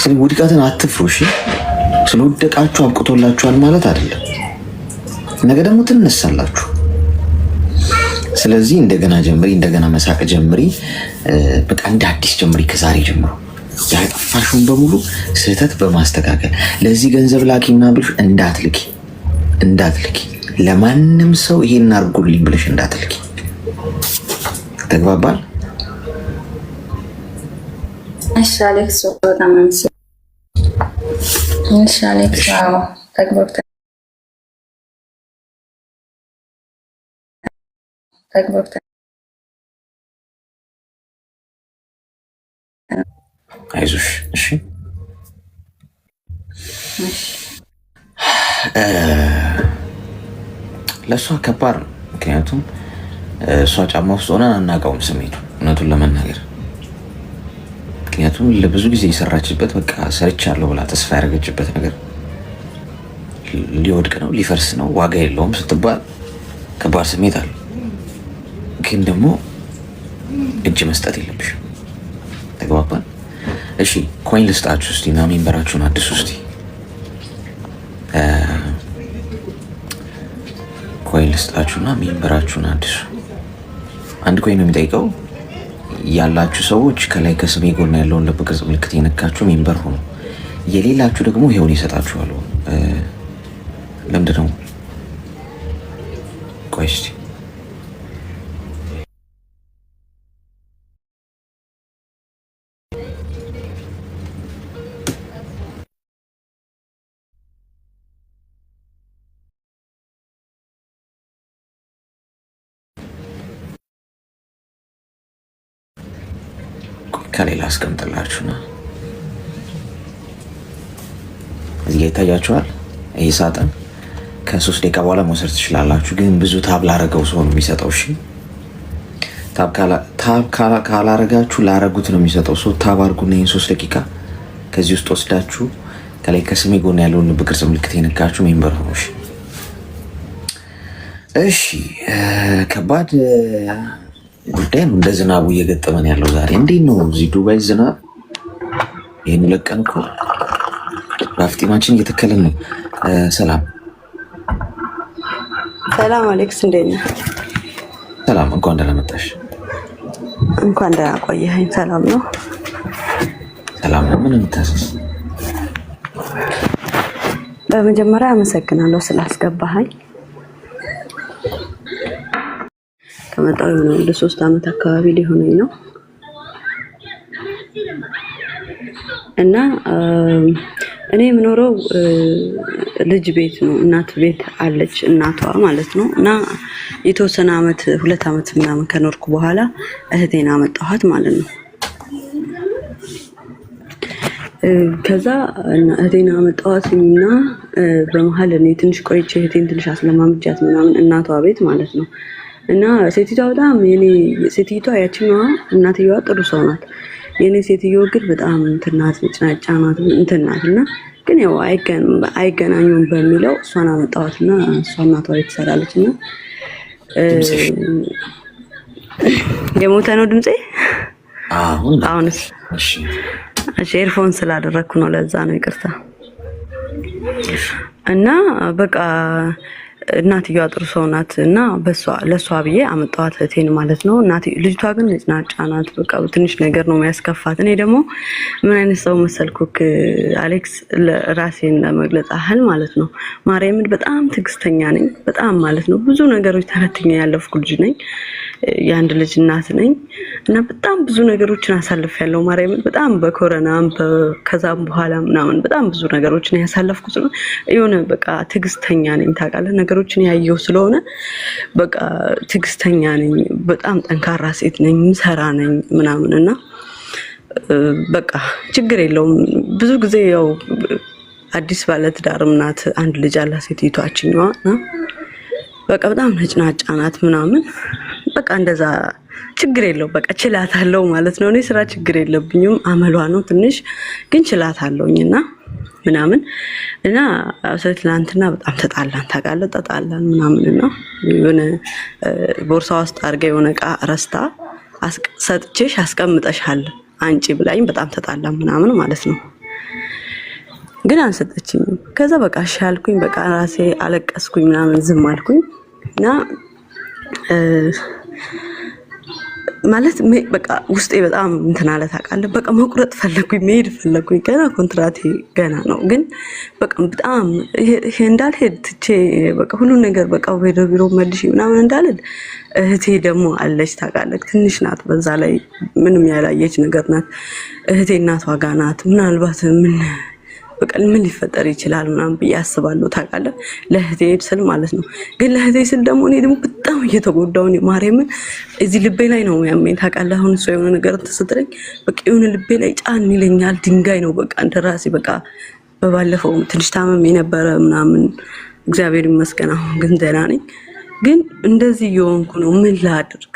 ስለዚህ ውድቀትን አትፍሩ። እሺ ስለወደቃችሁ አብቅቶላችኋል ማለት አይደለም። ነገ ደግሞ ትነሳላችሁ። ስለዚህ እንደገና ጀምሪ፣ እንደገና መሳቅ ጀምሪ። በቃ እንደ አዲስ ጀምሪ። ከዛሬ ጀምሮ ያጠፋሽውን በሙሉ ስህተት በማስተካከል ለዚህ ገንዘብ ላኪ ምናምን ብለሽ እንዳትልኪ። ለማንም ሰው ይሄን አድርጉልኝ ብለሽ እንዳትልኪ። ተግባባል? እሺ አሌክስ፣ በጣም እሺ አሌክስ። አዎ ተግባብተን አይዞሽ። እሺ ለእሷ ከባድ ነው። ምክንያቱም እሷ ጫማ ውስጥ ሆነን አናውቀውም ስሜቱ፣ እውነቱን ለመናገር። ምክንያቱም ለብዙ ጊዜ የሰራችበት በቃ ሰርቻለሁ ብላ ተስፋ ያደረገችበት ነገር ሊወድቅ ነው፣ ሊፈርስ ነው፣ ዋጋ የለውም ስትባል ከባድ ስሜት አለ። ግን ደግሞ እጅ መስጠት የለብሽም። ተግባባን? እሺ ኮይን ልስጣችሁ እስቲ እና ሜምበራችሁን አድሱ እስቲ። ኮይን ልስጣችሁና ሜምበራችሁን አድሱ። አንድ ኮይን ነው የሚጠይቀው። ያላችሁ ሰዎች ከላይ ከስሜ ጎን ያለውን ልብ ቅርጽ ምልክት የነካችሁ ሜምበር ሆኑ። የሌላችሁ ደግሞ ይሄውን ይሰጣችኋል። ለምንድን ነው? ቆይ እስኪ ከሌላ አስቀምጥላችሁና እዚህ ይታያችኋል። ይሄ ሳጥን ከ3 ደቂቃ በኋላ መውሰድ ትችላላችሁ። ግን ብዙ ታብ ላረገው ሰው ነው የሚሰጠው። እሺ ታብ ካላረጋችሁ ላረጉት ነው የሚሰጠው። ታብ አርጉና ይህን 3 ደቂቃ ከዚህ ውስጥ ወስዳችሁ ከላይ ከስሜ ጎን ያለውን ልብ ቅርጽ ምልክት የነካችሁ ሜምበር ሆኖ። እሺ ከባድ ጉዳይ ነው። እንደ ዝናቡ እየገጠመን ያለው ዛሬ እንዴት ነው? እዚህ ዱባይ ዝናብ ይህን ለቀን እኮ በአፍጢማችን እየተከልን ነው። ሰላም ሰላም አሌክስ፣ እንዴት ነህ? ሰላም፣ እንኳን ደህና መጣሽ። እንኳን ደህና ቆየኸኝ። ሰላም ነው? ሰላም ነው። ምን እንታሰስ? በመጀመሪያ አመሰግናለሁ ስላስገባኸኝ። ከመጣሁ የሆነ ወደ 3 ዓመት አካባቢ ሊሆነኝ ነው እና እኔ የምኖረው ልጅ ቤት ነው። እናት ቤት አለች፣ እናቷ ማለት ነው። እና የተወሰነ ዓመት 2 ዓመት ምናምን ከኖርኩ በኋላ እህቴን አመጣኋት ማለት ነው። ከዛ እህቴን አመጣኋት እና በመሀል እኔ ትንሽ ቆይቼ እህቴን ትንሽ አስለማምጃት ምናምን እናቷ ቤት ማለት ነው። እና ሴትዮዋ በጣም ሴትዮዋ ያችኛዋ እናትየዋ ጥሩ ሰው ናት። የኔ ሴትዮ ግን በጣም እንትናት ነጭናጫ ናት እንትናት እና ግን ያው አይገናኙም በሚለው እሷን አመጣኋትና እሷ እናቷ ቤት ትሰራለች እና የሞተ ነው ድምጼ። አሁንስ? እሺ ኤርፎን ስላደረግኩ ነው፣ ለዛ ነው፣ ይቅርታ። እና በቃ እናትየዋ ጥሩ ሰው ናት እና ለሷ ብዬ አመጣኋት እህቴን ማለት ነው። ልጅቷ ግን ነጭናጫ ናት። በቃ ትንሽ ነገር ነው የሚያስከፋት። እኔ ደግሞ ምን አይነት ሰው መሰልኩክ አሌክስ፣ ራሴን ለመግለጽ ያህል ማለት ነው ማርያምን በጣም ትዕግስተኛ ነኝ፣ በጣም ማለት ነው። ብዙ ነገሮች ተፈትኜ ያለፍኩ ልጅ ነኝ። የአንድ ልጅ እናት ነኝ እና በጣም ብዙ ነገሮችን አሳልፌያለሁ። ማርያምን በጣም በኮረናም ከዛም በኋላ ምናምን በጣም ብዙ ነገሮችን ያሳለፍኩት ነው። የሆነ በቃ ትዕግስተኛ ነኝ ታውቃለህ። ነገሮችን ያየው ስለሆነ በቃ ትዕግስተኛ ነኝ። በጣም ጠንካራ ሴት ነኝ፣ ምሰራ ነኝ ምናምን እና በቃ ችግር የለውም። ብዙ ጊዜ ያው አዲስ ባለትዳርም ናት፣ አንድ ልጅ አላት ሴትዮዋችኛዋ እና በቃ በጣም ነጭናጫ ናት ምናምን በቃ እንደዛ ችግር የለው በቃ ችላታለሁ ማለት ነው። እኔ ስራ ችግር የለብኝም፣ አመሏ ነው ትንሽ ግን ችላታለሁኝና ምናምን እና ትናንትና በጣም ተጣላን ታውቃለህ። ተጣላን ምናምን እና የሆነ ቦርሳ ውስጥ አድርጋ የሆነ እቃ ረስታ ሰጥቼሽ አስቀምጠሻል አንቺ ብላኝ በጣም ተጣላን ምናምን ማለት ነው። ግን አንሰጠችኝም። ከዛ በቃ እሺ አልኩኝ። በቃ ራሴ አለቀስኩኝ ምናምን ዝም አልኩኝ እና ማለት በቃ ውስጤ በጣም እንትን አለ ታውቃለህ። በቃ መቁረጥ ፈለኩኝ፣ መሄድ ፈለኩኝ። ገና ኮንትራቴ ገና ነው። ግን በቃ በጣም ይሄ እንዳልሄድ ትቼ በቃ ሁሉ ነገር በቃ ወደ ቢሮ መልሼ ምናምን እንዳልል እህቴ ደግሞ አለች ታውቃለህ። ትንሽ ናት፣ በዛ ላይ ምንም ያላየች ነገር ናት። እህቴ እናቷ ጋር ናት። ምናልባት በቃ ምን ሊፈጠር ይችላል ምናምን ብዬ አስባለሁ ታውቃለህ። ለእህቴ ስል ማለት ነው። ግን ለእህቴ ስል ደግሞ እኔ ደግሞ በጣም እየተጎዳሁ ነው ማርያምን። እዚህ ልቤ ላይ ነው ያመኝ ታውቃለህ። አሁን እሷ የሆነ ነገር ስትለኝ በቃ የሆነ ልቤ ላይ ጫን ይለኛል። ድንጋይ ነው በቃ እንደራሴ በቃ። በባለፈው ትንሽ ታመም የነበረ ምናምን እግዚአብሔር ይመስገን አሁን ግን ደህና ነኝ። ግን እንደዚህ እየሆንኩ ነው። ምን ላድርግ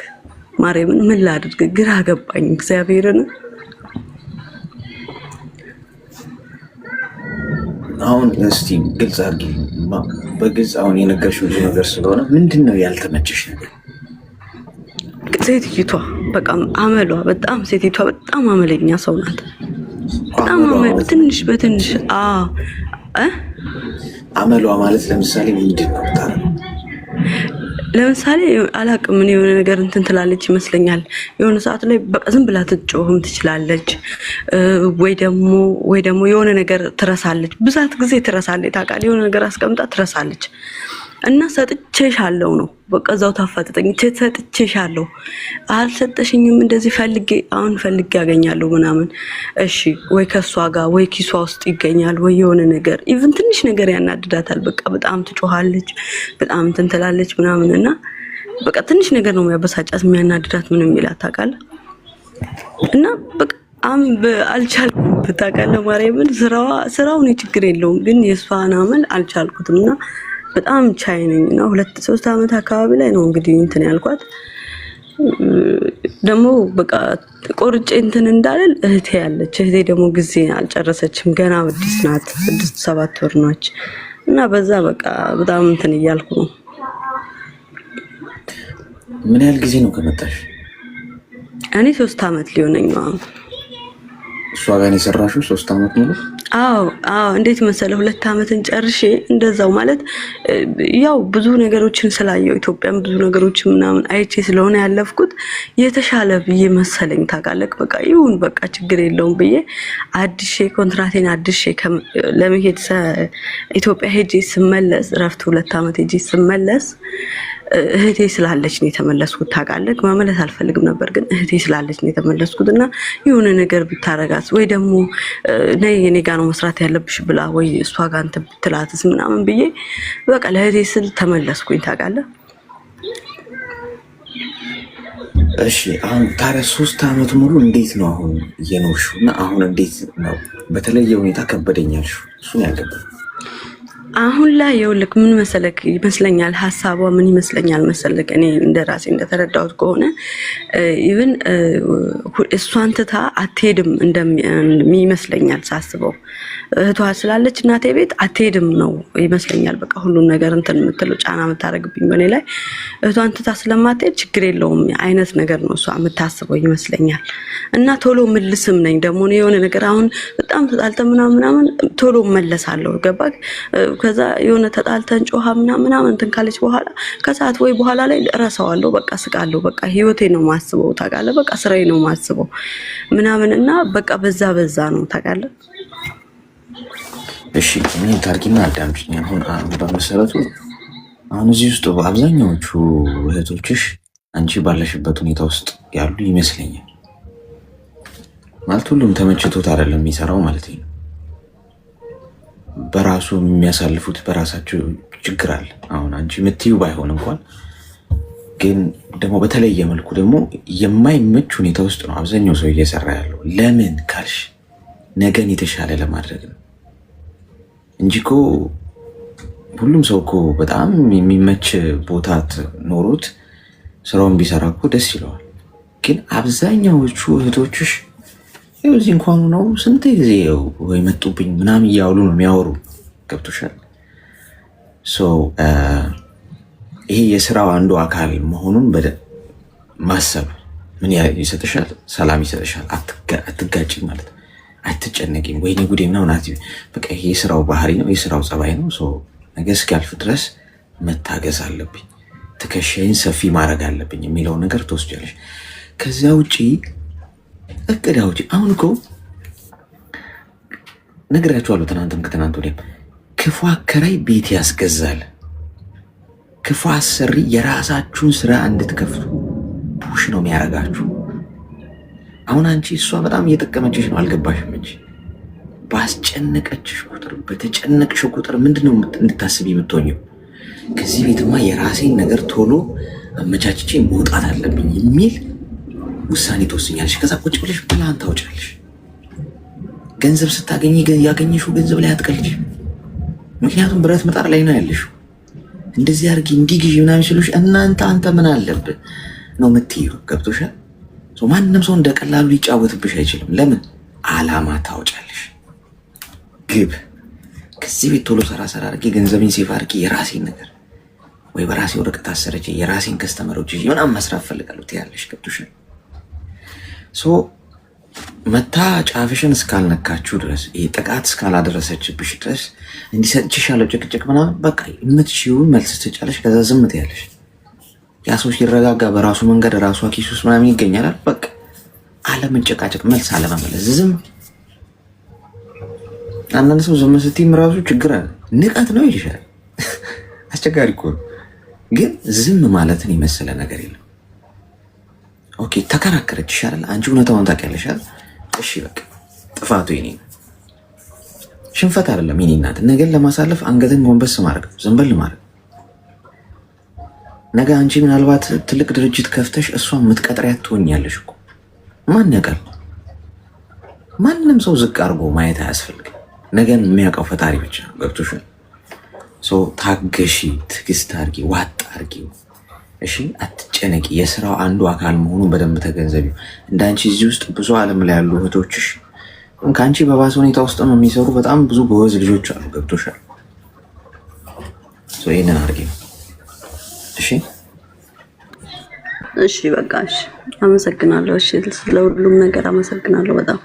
ማርያምን፣ ምን ላድርግ ግራ ገባኝ እግዚአብሔርን። አሁን እስቲ ግልጽ አድርጊ፣ በግልጽ አሁን የነገርሽው ብዙ ነገር ስለሆነ ምንድን ነው ያልተመቸሽ ነገር? ሴትዮዋ በቃ አመሏ በጣም ሴትዮዋ በጣም አመለኛ ሰው ናት። በጣም ትንሽ በትንሽ አመሏ ማለት ለምሳሌ ምንድን ነው የምታደርገው? ለምሳሌ አላቅም ምን የሆነ ነገር እንትን ትላለች ይመስለኛል። የሆነ ሰዓት ላይ በቃ ዝም ብላ ትጮህም ትችላለች፣ ወይ ደግሞ የሆነ ነገር ትረሳለች። ብዛት ጊዜ ትረሳለች ታውቃለህ። የሆነ ነገር አስቀምጣ ትረሳለች እና ሰጥቼሻለሁ ነው በቃ እዛው ታፋጥጠኝ ሰጥቼሻለሁ፣ አልሰጠሽኝም እንደዚህ ፈልጌ ያገኛለሁ ምናምን። እሺ ወይ ከሷ ጋር ወይ ኪሷ ውስጥ ይገኛል ወይ የሆነ ነገር ኢቭን ትንሽ ነገር ያናድዳታል። በቃ በጣም ትጮሃለች፣ በጣም እንትን ትላለች ምናምን እና በቃ ትንሽ ነገር ነው የሚያበሳጫት የሚያናድዳት ምንም ይላት ታውቃለህ። እና በቃ አልቻልኩም ታውቃለህ። ማርያምን ስራውን ችግር የለውም ግን የሷን አመል አልቻልኩትም እና በጣም ቻይ ነኝ እና 2-3 አመት አካባቢ ላይ ነው እንግዲህ እንትን ያልኳት። ደግሞ በቃ ቆርጬ እንትን እንዳልል እህቴ ያለች እህቴ ደግሞ ጊዜ አልጨረሰችም ገና አዲስ ናት 6-7 ወር ነች እና በዛ በቃ በጣም እንትን እያልኩ ነው። ምን ያህል ጊዜ ነው ከመጣሽ? እኔ 3 አመት ሊሆነኝ ነው። እሷ ጋር ነው የሰራሽው 3 አመት ሙሉ? አዎ እንዴት መሰለህ 2 አመትን ጨርሼ እንደዛው ማለት ያው ብዙ ነገሮችን ስላየው ኢትዮጵያም ብዙ ነገሮችን ምናምን አይቼ ስለሆነ ያለፍኩት የተሻለ ብዬ መሰለኝ ታውቃለህ። በቃ ይሁን በቃ ችግር የለውም ብዬ ኮንትራቴን አድሼ ለመሄድ ኢትዮጵያ ሄጄ ስመለስ ረፍት 2 አመት ሄጄ ስመለስ እህቴ ስላለች ነው የተመለስኩት ታውቃለህ። መመለስ አልፈልግም ነበር ግን እህቴ ስላለች ነው የተመለስኩት እና የሆነ ነገር ብታረጋት ወይ ደግሞ ነይ እኔ ጋር ነው መስራት ያለብሽ ብላ ወይ እሷ ጋር እንትን ብትላትስ ምናምን ብዬ በቃ ለእህቴ ስል ተመለስኩኝ ታውቃለህ። እሺ አሁን ታዲያ 3 አመት ሙሉ እንዴት ነው አሁን እየኖርሽው? እና አሁን እንዴት ነው በተለየ ሁኔታ ከበደኛልሽ? እሱን ያልገባኝ አሁን ላይ ይኸውልህ ምን መሰለክ ይመስለኛል ሀሳቧ ምን ይመስለኛል መሰለክ እኔ እንደራሴ እንደተረዳሁት ከሆነ ኢቭን እሷን ትታ አትሄድም እንደሚመስለኛል ሳስበው። እህቷ ስላለች እናቴ ቤት አትሄድም ነው ይመስለኛል። በቃ ሁሉን ነገር እንትን የምትለው ጫና የምታደርግብኝ በእኔ ላይ እህቷን ትታ ስለማትሄድ ችግር የለውም አይነት ነገር ነው እሷ የምታስበው ይመስለኛል። እና ቶሎ ምልስም ነኝ ደግሞ የሆነ ነገር አሁን በጣም ተጣልተን ምናምን ቶሎ መለሳለሁ ገባክ። ከዛ የሆነ ተጣልተን ጮሃ ምናምን እንትን ካለች በኋላ ከሰዓት ወይ በኋላ ላይ እረሳዋለሁ። በቃ ስቃለሁ። በቃ ህይወቴ ነው ማስበው ታውቃለህ። በቃ ስራዬ ነው ማስበው ምናምን እና በቃ በዛ ነው ታውቃለህ። እሺ ምን ታርጊና አዳምጪኝ። አሁን በመሰረቱ አሁን እዚህ ውስጥ በአብዛኛዎቹ እህቶችሽ አንቺ ባለሽበት ሁኔታ ውስጥ ያሉ ይመስለኛል። ማለት ሁሉም ተመችቶት አይደለም የሚሰራው ማለት ነው። በራሱ የሚያሳልፉት በራሳቸው ችግር አለ። አሁን አንቺ የምትይው ባይሆን እንኳን ግን ደግሞ በተለየ መልኩ ደግሞ የማይመች ሁኔታ ውስጥ ነው አብዛኛው ሰው እየሰራ ያለው። ለምን ካልሽ ነገን የተሻለ ለማድረግ ነው እንጂ እኮ ሁሉም ሰው እኮ በጣም የሚመች ቦታ ኖሮት ስራውን ቢሰራ እኮ ደስ ይለዋል። ግን አብዛኛዎቹ እህቶችሽ እዚህ እንኳን ነው ስንት ጊዜ ወይ መጡብኝ ምናምን እያሉ ነው የሚያወሩ። ገብቶሻል? ይሄ የስራው አንዱ አካል መሆኑን ማሰብ ምን ይሰጥሻል? ሰላም ይሰጥሻል። አትጋጭም ማለት አትጨነቂም። ወይኔ ጉዴ ምናምን በቃ ይሄ የስራው ባህሪ ነው፣ የስራው ጸባይ ነው። ነገ እስኪያልፍ ድረስ መታገስ አለብኝ፣ ትከሻዬን ሰፊ ማድረግ አለብኝ የሚለው ነገር ትወስጃለሽ። ከዚያ ውጪ እቅድ አውጪ። አሁን እኮ ነግራችኋለሁ፣ ትናንትም ከትናንት ወዲያም ክፉ አከራይ ቤት ያስገዛል፣ ክፉ አሰሪ የራሳችሁን ስራ እንድትከፍቱ ፑሽ ነው የሚያደርጋችሁ። አሁን አንቺ እሷ በጣም እየጠቀመችሽ ነው፣ አልገባሽም እንጂ ባስጨነቀችሽ ቁጥር በተጨነቅሽ ቁጥር ምንድነው እንድታስብ የምትሆኘው? ከዚህ ቤትማ የራሴን ነገር ቶሎ አመቻችቼ መውጣት አለብኝ የሚል ውሳኔ ትወስኛለሽ። ከዛ ቁጭ ብለሽ ፕላን ታውጫለሽ። ገንዘብ ስታገኝ ያገኘሽው ገንዘብ ላይ አትቀልጅ። ምክንያቱም ብረት መጣር ላይ ነው ያለሽው። እንደዚህ አድርጊ እንዲህ ግዢ ምናምን ሲሉሽ አንተ ምን አለብህ ነው የምትይው። ገብቶሻል? ማንም ሰው እንደቀላሉ ሊጫወትብሽ አይችልም። ለምን? አላማ ታውጫለሽ። ግብ ከዚህ ቤት ቶሎ ሰራ አድርጌ ገንዘቤን ሴፍ አድርጌ የራሴን ነገር ወይ በራሴ ወረቀት አሰረቼ የራሴን ከስተመሮች ምናምን መስራት ፈልጋለሁ ትያለሽ። ገብቶሻል? መታ ጫፍሽን እስካልነካችሁ ድረስ ይሄ ጥቃት እስካላደረሰችብሽ ድረስ እንዲሰጥችሻለሁ ጭቅጭቅ ምናምን በቃ የምትችይውን መልስ ትሰጫለሽ። ከዛ ዝም ትያለሽ። ያ ሰው ሲረጋጋ በራሱ መንገድ ራሷ ኪስ ውስጥ ምናምን ይገኛል። በቃ አለመጨቃጨቅ፣ መልስ አለመመለስ፣ ዝም። አንዳንድ ሰው ዝም ስትይም ራሱ ችግር አለ፣ ንቀት ነው ይልሻል። አስቸጋሪ እኮ ነው። ግን ዝም ማለትን የመሰለ ነገር የለም። ኦኬ ተከራከረች ይሻላል። አንቺ እውነታውን ታውቂያለሽ። እሺ በቃ ጥፋቱ የኔ ነው። ሽንፈት አይደለም የኔ እናት። ነገን ለማሳለፍ አንገትን ጎንበስ ማድረግ፣ ዘንበል ማድረግ። ነገ አንቺ ምናልባት ትልቅ ድርጅት ከፍተሽ እሷን የምትቀጥሪያት ትሆኛለሽ እኮ። ማን ያውቃል? ማንም ሰው ዝቅ አድርጎ ማየት አያስፈልግም። ነገን የሚያውቀው ፈጣሪ ብቻ። ገብቶሻል? ታገሺ፣ ትዕግስት አድርጊ፣ ዋጥ አድርጊ። እሺ አትጨነቂ። የስራው አንዱ አካል መሆኑን በደንብ ተገንዘቢው። እንዳንቺ እዚህ ውስጥ ብዙ ዓለም ላይ ያሉ እህቶችሽ ከአንቺ በባሰ ሁኔታ ውስጥ ነው የሚሰሩ በጣም ብዙ ጎበዝ ልጆች አሉ። ገብቶሻል? ይህንን አድርጊ። እሺ እሺ በቃ እሺ፣ አመሰግናለሁ። እሺ ስለሁሉም ነገር አመሰግናለሁ በጣም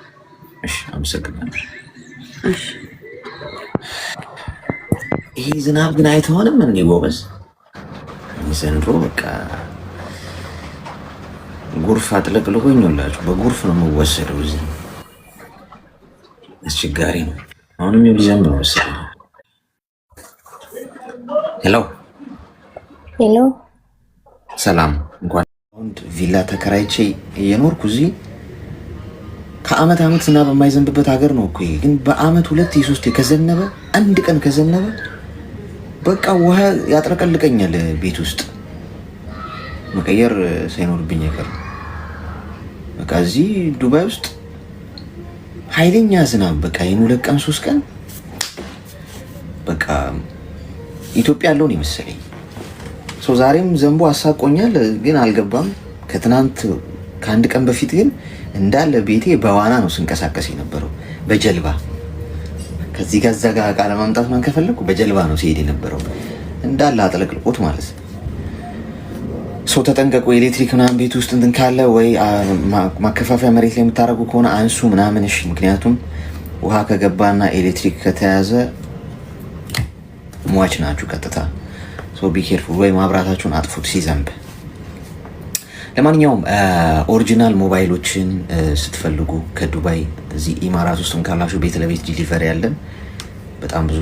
እሺ። አመሰግናለሁ። እሺ ይሄ ዝናብ ግን አይተሆንም እንዴ ጎበዝ? ዘንድሮ በቃ ጎርፍ አጥለቅልቆኝ ሁላችሁ በጎርፍ ነው የምወሰደው። እዚህ አስቸጋሪ ነው። አሁንም ሊዘንብ ነው መሰለኝ። ሄሎ ሄሎ፣ ሰላም። እንኳን ቪላ ተከራይቼ እየኖርኩ እዚህ ከአመት አመት ዝናብ የማይዘንብበት ሀገር ነው እኮ። ግን በአመት 2 3 ከዘነበ አንድ ቀን ከዘነበ በቃ ውሃ ያጥረቀልቀኛል። ቤት ውስጥ መቀየር ሳይኖርብኝ አይቀርም። በቃ እዚህ ዱባይ ውስጥ ኃይለኛ ዝናብ በቃ ይሄን 2 ቀን 3 ቀን በቃ ኢትዮጵያ ያለውን ይመስለኝ። ዛሬም ዘንቦ አሳቆኛል፣ ግን አልገባም። ከትናንት ከአንድ ቀን በፊት ግን እንዳለ ቤቴ በዋና ነው ስንቀሳቀስ የነበረው፣ በጀልባ ከዚህ ጋር እዛ ጋር ዕቃ ለማምጣት ማን ከፈለኩ በጀልባ ነው ሲሄድ የነበረው። እንዳለ አጥለቅልቆት ማለት ነው። ተጠንቀቁ። ኤሌክትሪክ ምናምን ቤት ውስጥ እንትን ካለ ወይ ማከፋፈያ መሬት ላይ የምታደርጉ ከሆነ አንሱ ምናምን። እሺ፣ ምክንያቱም ውሃ ከገባና ኤሌክትሪክ ከተያዘ ሟች ናችሁ ቀጥታ። ቢ ኬርፉል። ወይ ማብራታችሁን አጥፉት ሲዘንብ። ለማንኛውም ኦሪጂናል ሞባይሎችን ስትፈልጉ ከዱባይ እዚህ ኢማራት ውስጥም ካላችሁ ቤት ለቤት ዲሊቨሪ ያለን። በጣም ብዙ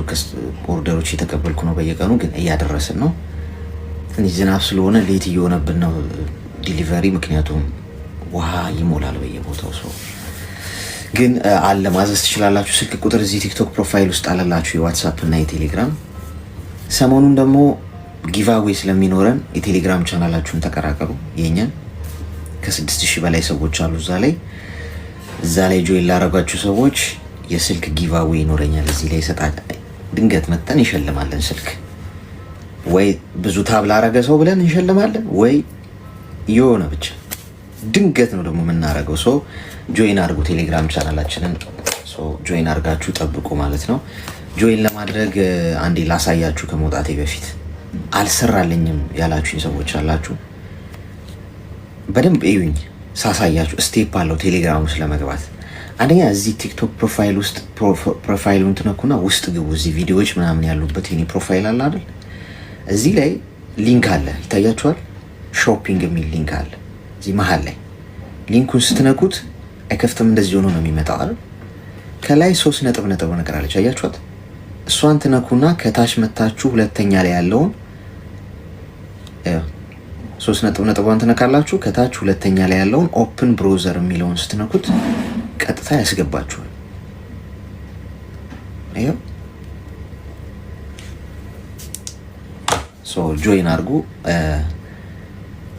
ኦርደሮች የተቀበልኩ ነው በየቀኑ፣ ግን እያደረስን ነው። ትንሽ ዝናብ ስለሆነ ሌት እየሆነብን ነው ዲሊቨሪ፣ ምክንያቱም ውሃ ይሞላል በየቦታው። ሰው ግን አለ ማዘዝ ትችላላችሁ። ስልክ ቁጥር እዚህ ቲክቶክ ፕሮፋይል ውስጥ አለላችሁ፣ የዋትሳፕ እና የቴሌግራም። ሰሞኑን ደግሞ ጊቫዌይ ስለሚኖረን የቴሌግራም ቻናላችሁን ተቀራቀሩ። የኛን ከ6000 በላይ ሰዎች አሉ እዛ ላይ ጆይን ላረጋችሁ ሰዎች የስልክ ጊቫዌይ ይኖረኛል። እዚህ ላይ ይሰጣል። ድንገት መጠን ይሸልማለን ስልክ፣ ወይ ብዙ ታብ ላረገ ሰው ብለን እንሸልማለን፣ ወይ የሆነ ብቻ ድንገት ነው ደግሞ የምናረገው። ጆይን አድርጉ ቴሌግራም ቻናላችንን። ጆይን አድርጋችሁ ጠብቁ ማለት ነው። ጆይን ለማድረግ አንዴ ላሳያችሁ ከመውጣቴ በፊት። አልሰራልኝም ያላችሁኝ ሰዎች አላችሁ፣ በደንብ እዩኝ ሳሳያችሁ። ስቴፕ አለው ቴሌግራም ውስጥ ለመግባት። አንደኛ እዚህ ቲክቶክ ፕሮፋይል ውስጥ ፕሮፋይሉን ትነኩና ውስጥ ግቡ። እዚህ ቪዲዮዎች ምናምን ያሉበት የኔ ፕሮፋይል አለ አይደል? እዚህ ላይ ሊንክ አለ፣ ይታያችኋል። ሾፒንግ የሚል ሊንክ አለ እዚህ መሀል ላይ። ሊንኩን ስትነኩት አይከፍትም፣ እንደዚህ ሆኖ ነው የሚመጣው አይደል? ከላይ 3 ነጥብ ነገር አለች፣ አያችኋት? እሷን ትነኩና ከታች መታችሁ ሁለተኛ ላይ ያለውን 3 ነጥቧን ትነካላችሁ። ከታች ሁለተኛ ላይ ያለውን ኦፕን ብሮዘር የሚለውን ስትነኩት ቀጥታ ያስገባችኋል። ይኸው ጆይን አድርጉ።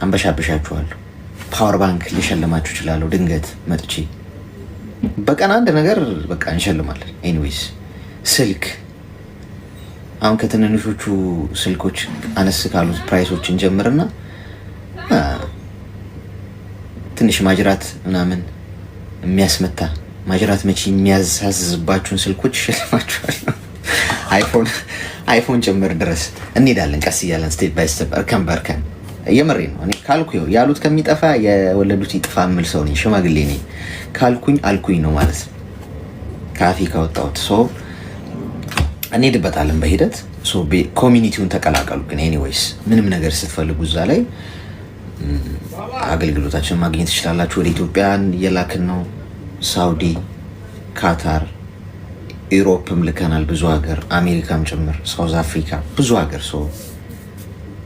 አንበሻበሻችኋለሁ። ፓወር ባንክ ሊሸልማችሁ ይችላለሁ። ድንገት መጥቼ በቀን አንድ ነገር በቃ እንሸልማለን። ኤኒዌይስ ስልክ አሁን ከትንንሾቹ ስልኮች አነስ ካሉት ፕራይሶችን ጀምርና ትንሽ ማጅራት ምናምን የሚያስመታ ማጅራት መቼ የሚያሳዝዝባችሁን ስልኮች ይሸልማችኋል። አይፎን ጭምር ድረስ እንሄዳለን። ቀስ እያለን ስቴፕ ባይ ስቴፕ፣ እርከን በእርከን የምሬ ነው። እኔ ካልኩ ያሉት ከሚጠፋ የወለዱት ይጥፋ የምል ሰው ነኝ፣ ሽማግሌ ነኝ። ካልኩኝ አልኩኝ ነው ማለት ነው። ካፌ ካወጣሁት ሰው እንሄድበታለን በሂደት። ኮሚኒቲውን ተቀላቀሉ። ግን ኤኒዌይስ ምንም ነገር ስትፈልጉ እዛ ላይ አገልግሎታችን ማግኘት ትችላላችሁ። ወደ ኢትዮጵያን እየላክን ነው። ሳውዲ፣ ካታር፣ ኢሮፕም ልከናል ብዙ ሀገር፣ አሜሪካም ጭምር፣ ሳውዝ አፍሪካ ብዙ ሀገር።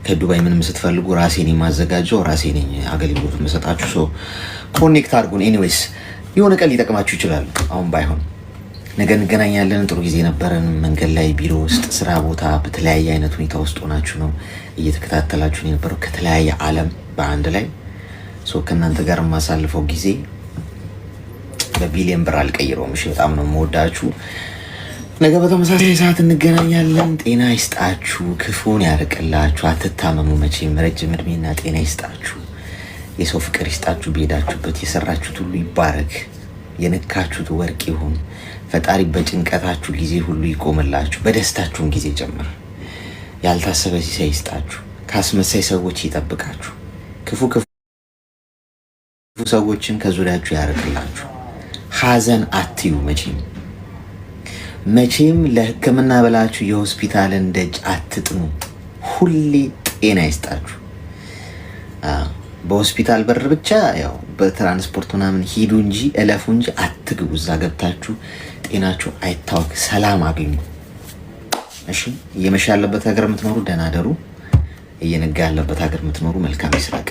ከዱባይ ምንም ስትፈልጉ ራሴን የማዘጋጀው ራሴ ነኝ አገልግሎት የምሰጣችሁ። ኮኔክት አድርጉን። ኤኒዌይስ የሆነ ቀን ሊጠቅማችሁ ይችላል። አሁን ባይሆን ነገ እንገናኛለን። ጥሩ ጊዜ ነበረን። መንገድ ላይ፣ ቢሮ ውስጥ፣ ስራ ቦታ በተለያየ አይነት ሁኔታ ውስጥ ሆናችሁ ነው እየተከታተላችሁን የነበረው ከተለያየ ዓለም በአንድ ላይ ከእናንተ ጋር የማሳልፈው ጊዜ በቢሊየን ብር አልቀይረውም። እሺ፣ በጣም ነው የምወዳችሁ። ነገ በተመሳሳይ ሰዓት እንገናኛለን። ጤና ይስጣችሁ፣ ክፉን ያርቅላችሁ፣ አትታመሙ። መቼም ረጅም እድሜና ጤና ይስጣችሁ፣ የሰው ፍቅር ይስጣችሁ። በሄዳችሁበት የሰራችሁት ሁሉ ይባረክ፣ የነካችሁት ወርቅ ይሁን። ፈጣሪ በጭንቀታችሁ ጊዜ ሁሉ ይቆምላችሁ፣ በደስታችሁን ጊዜ ጭምር። ያልታሰበ ሲሳይ ይስጣችሁ፣ ከአስመሳይ ሰዎች ይጠብቃችሁ፣ ክፉ ሰዎችን ከዙሪያችሁ ያርቅላችሁ። ሀዘን አትዩ። መቼም ለሕክምና ብላችሁ የሆስፒታልን ደጅ አትጥኑ። ሁሌ ጤና ይስጣችሁ። በሆስፒታል በር ብቻ ያው በትራንስፖርት ምናምን ሂዱ እንጂ እለፉ እንጂ አትግቡ። እዛ ገብታችሁ ጤናችሁ አይታወክ፣ ሰላም አግኙ። እሺ፣ እየመሸ ያለበት ሀገር የምትኖሩ ደህና ደሩ። እየነጋ ያለበት ሀገር የምትኖሩ መልካም ይስራቅ።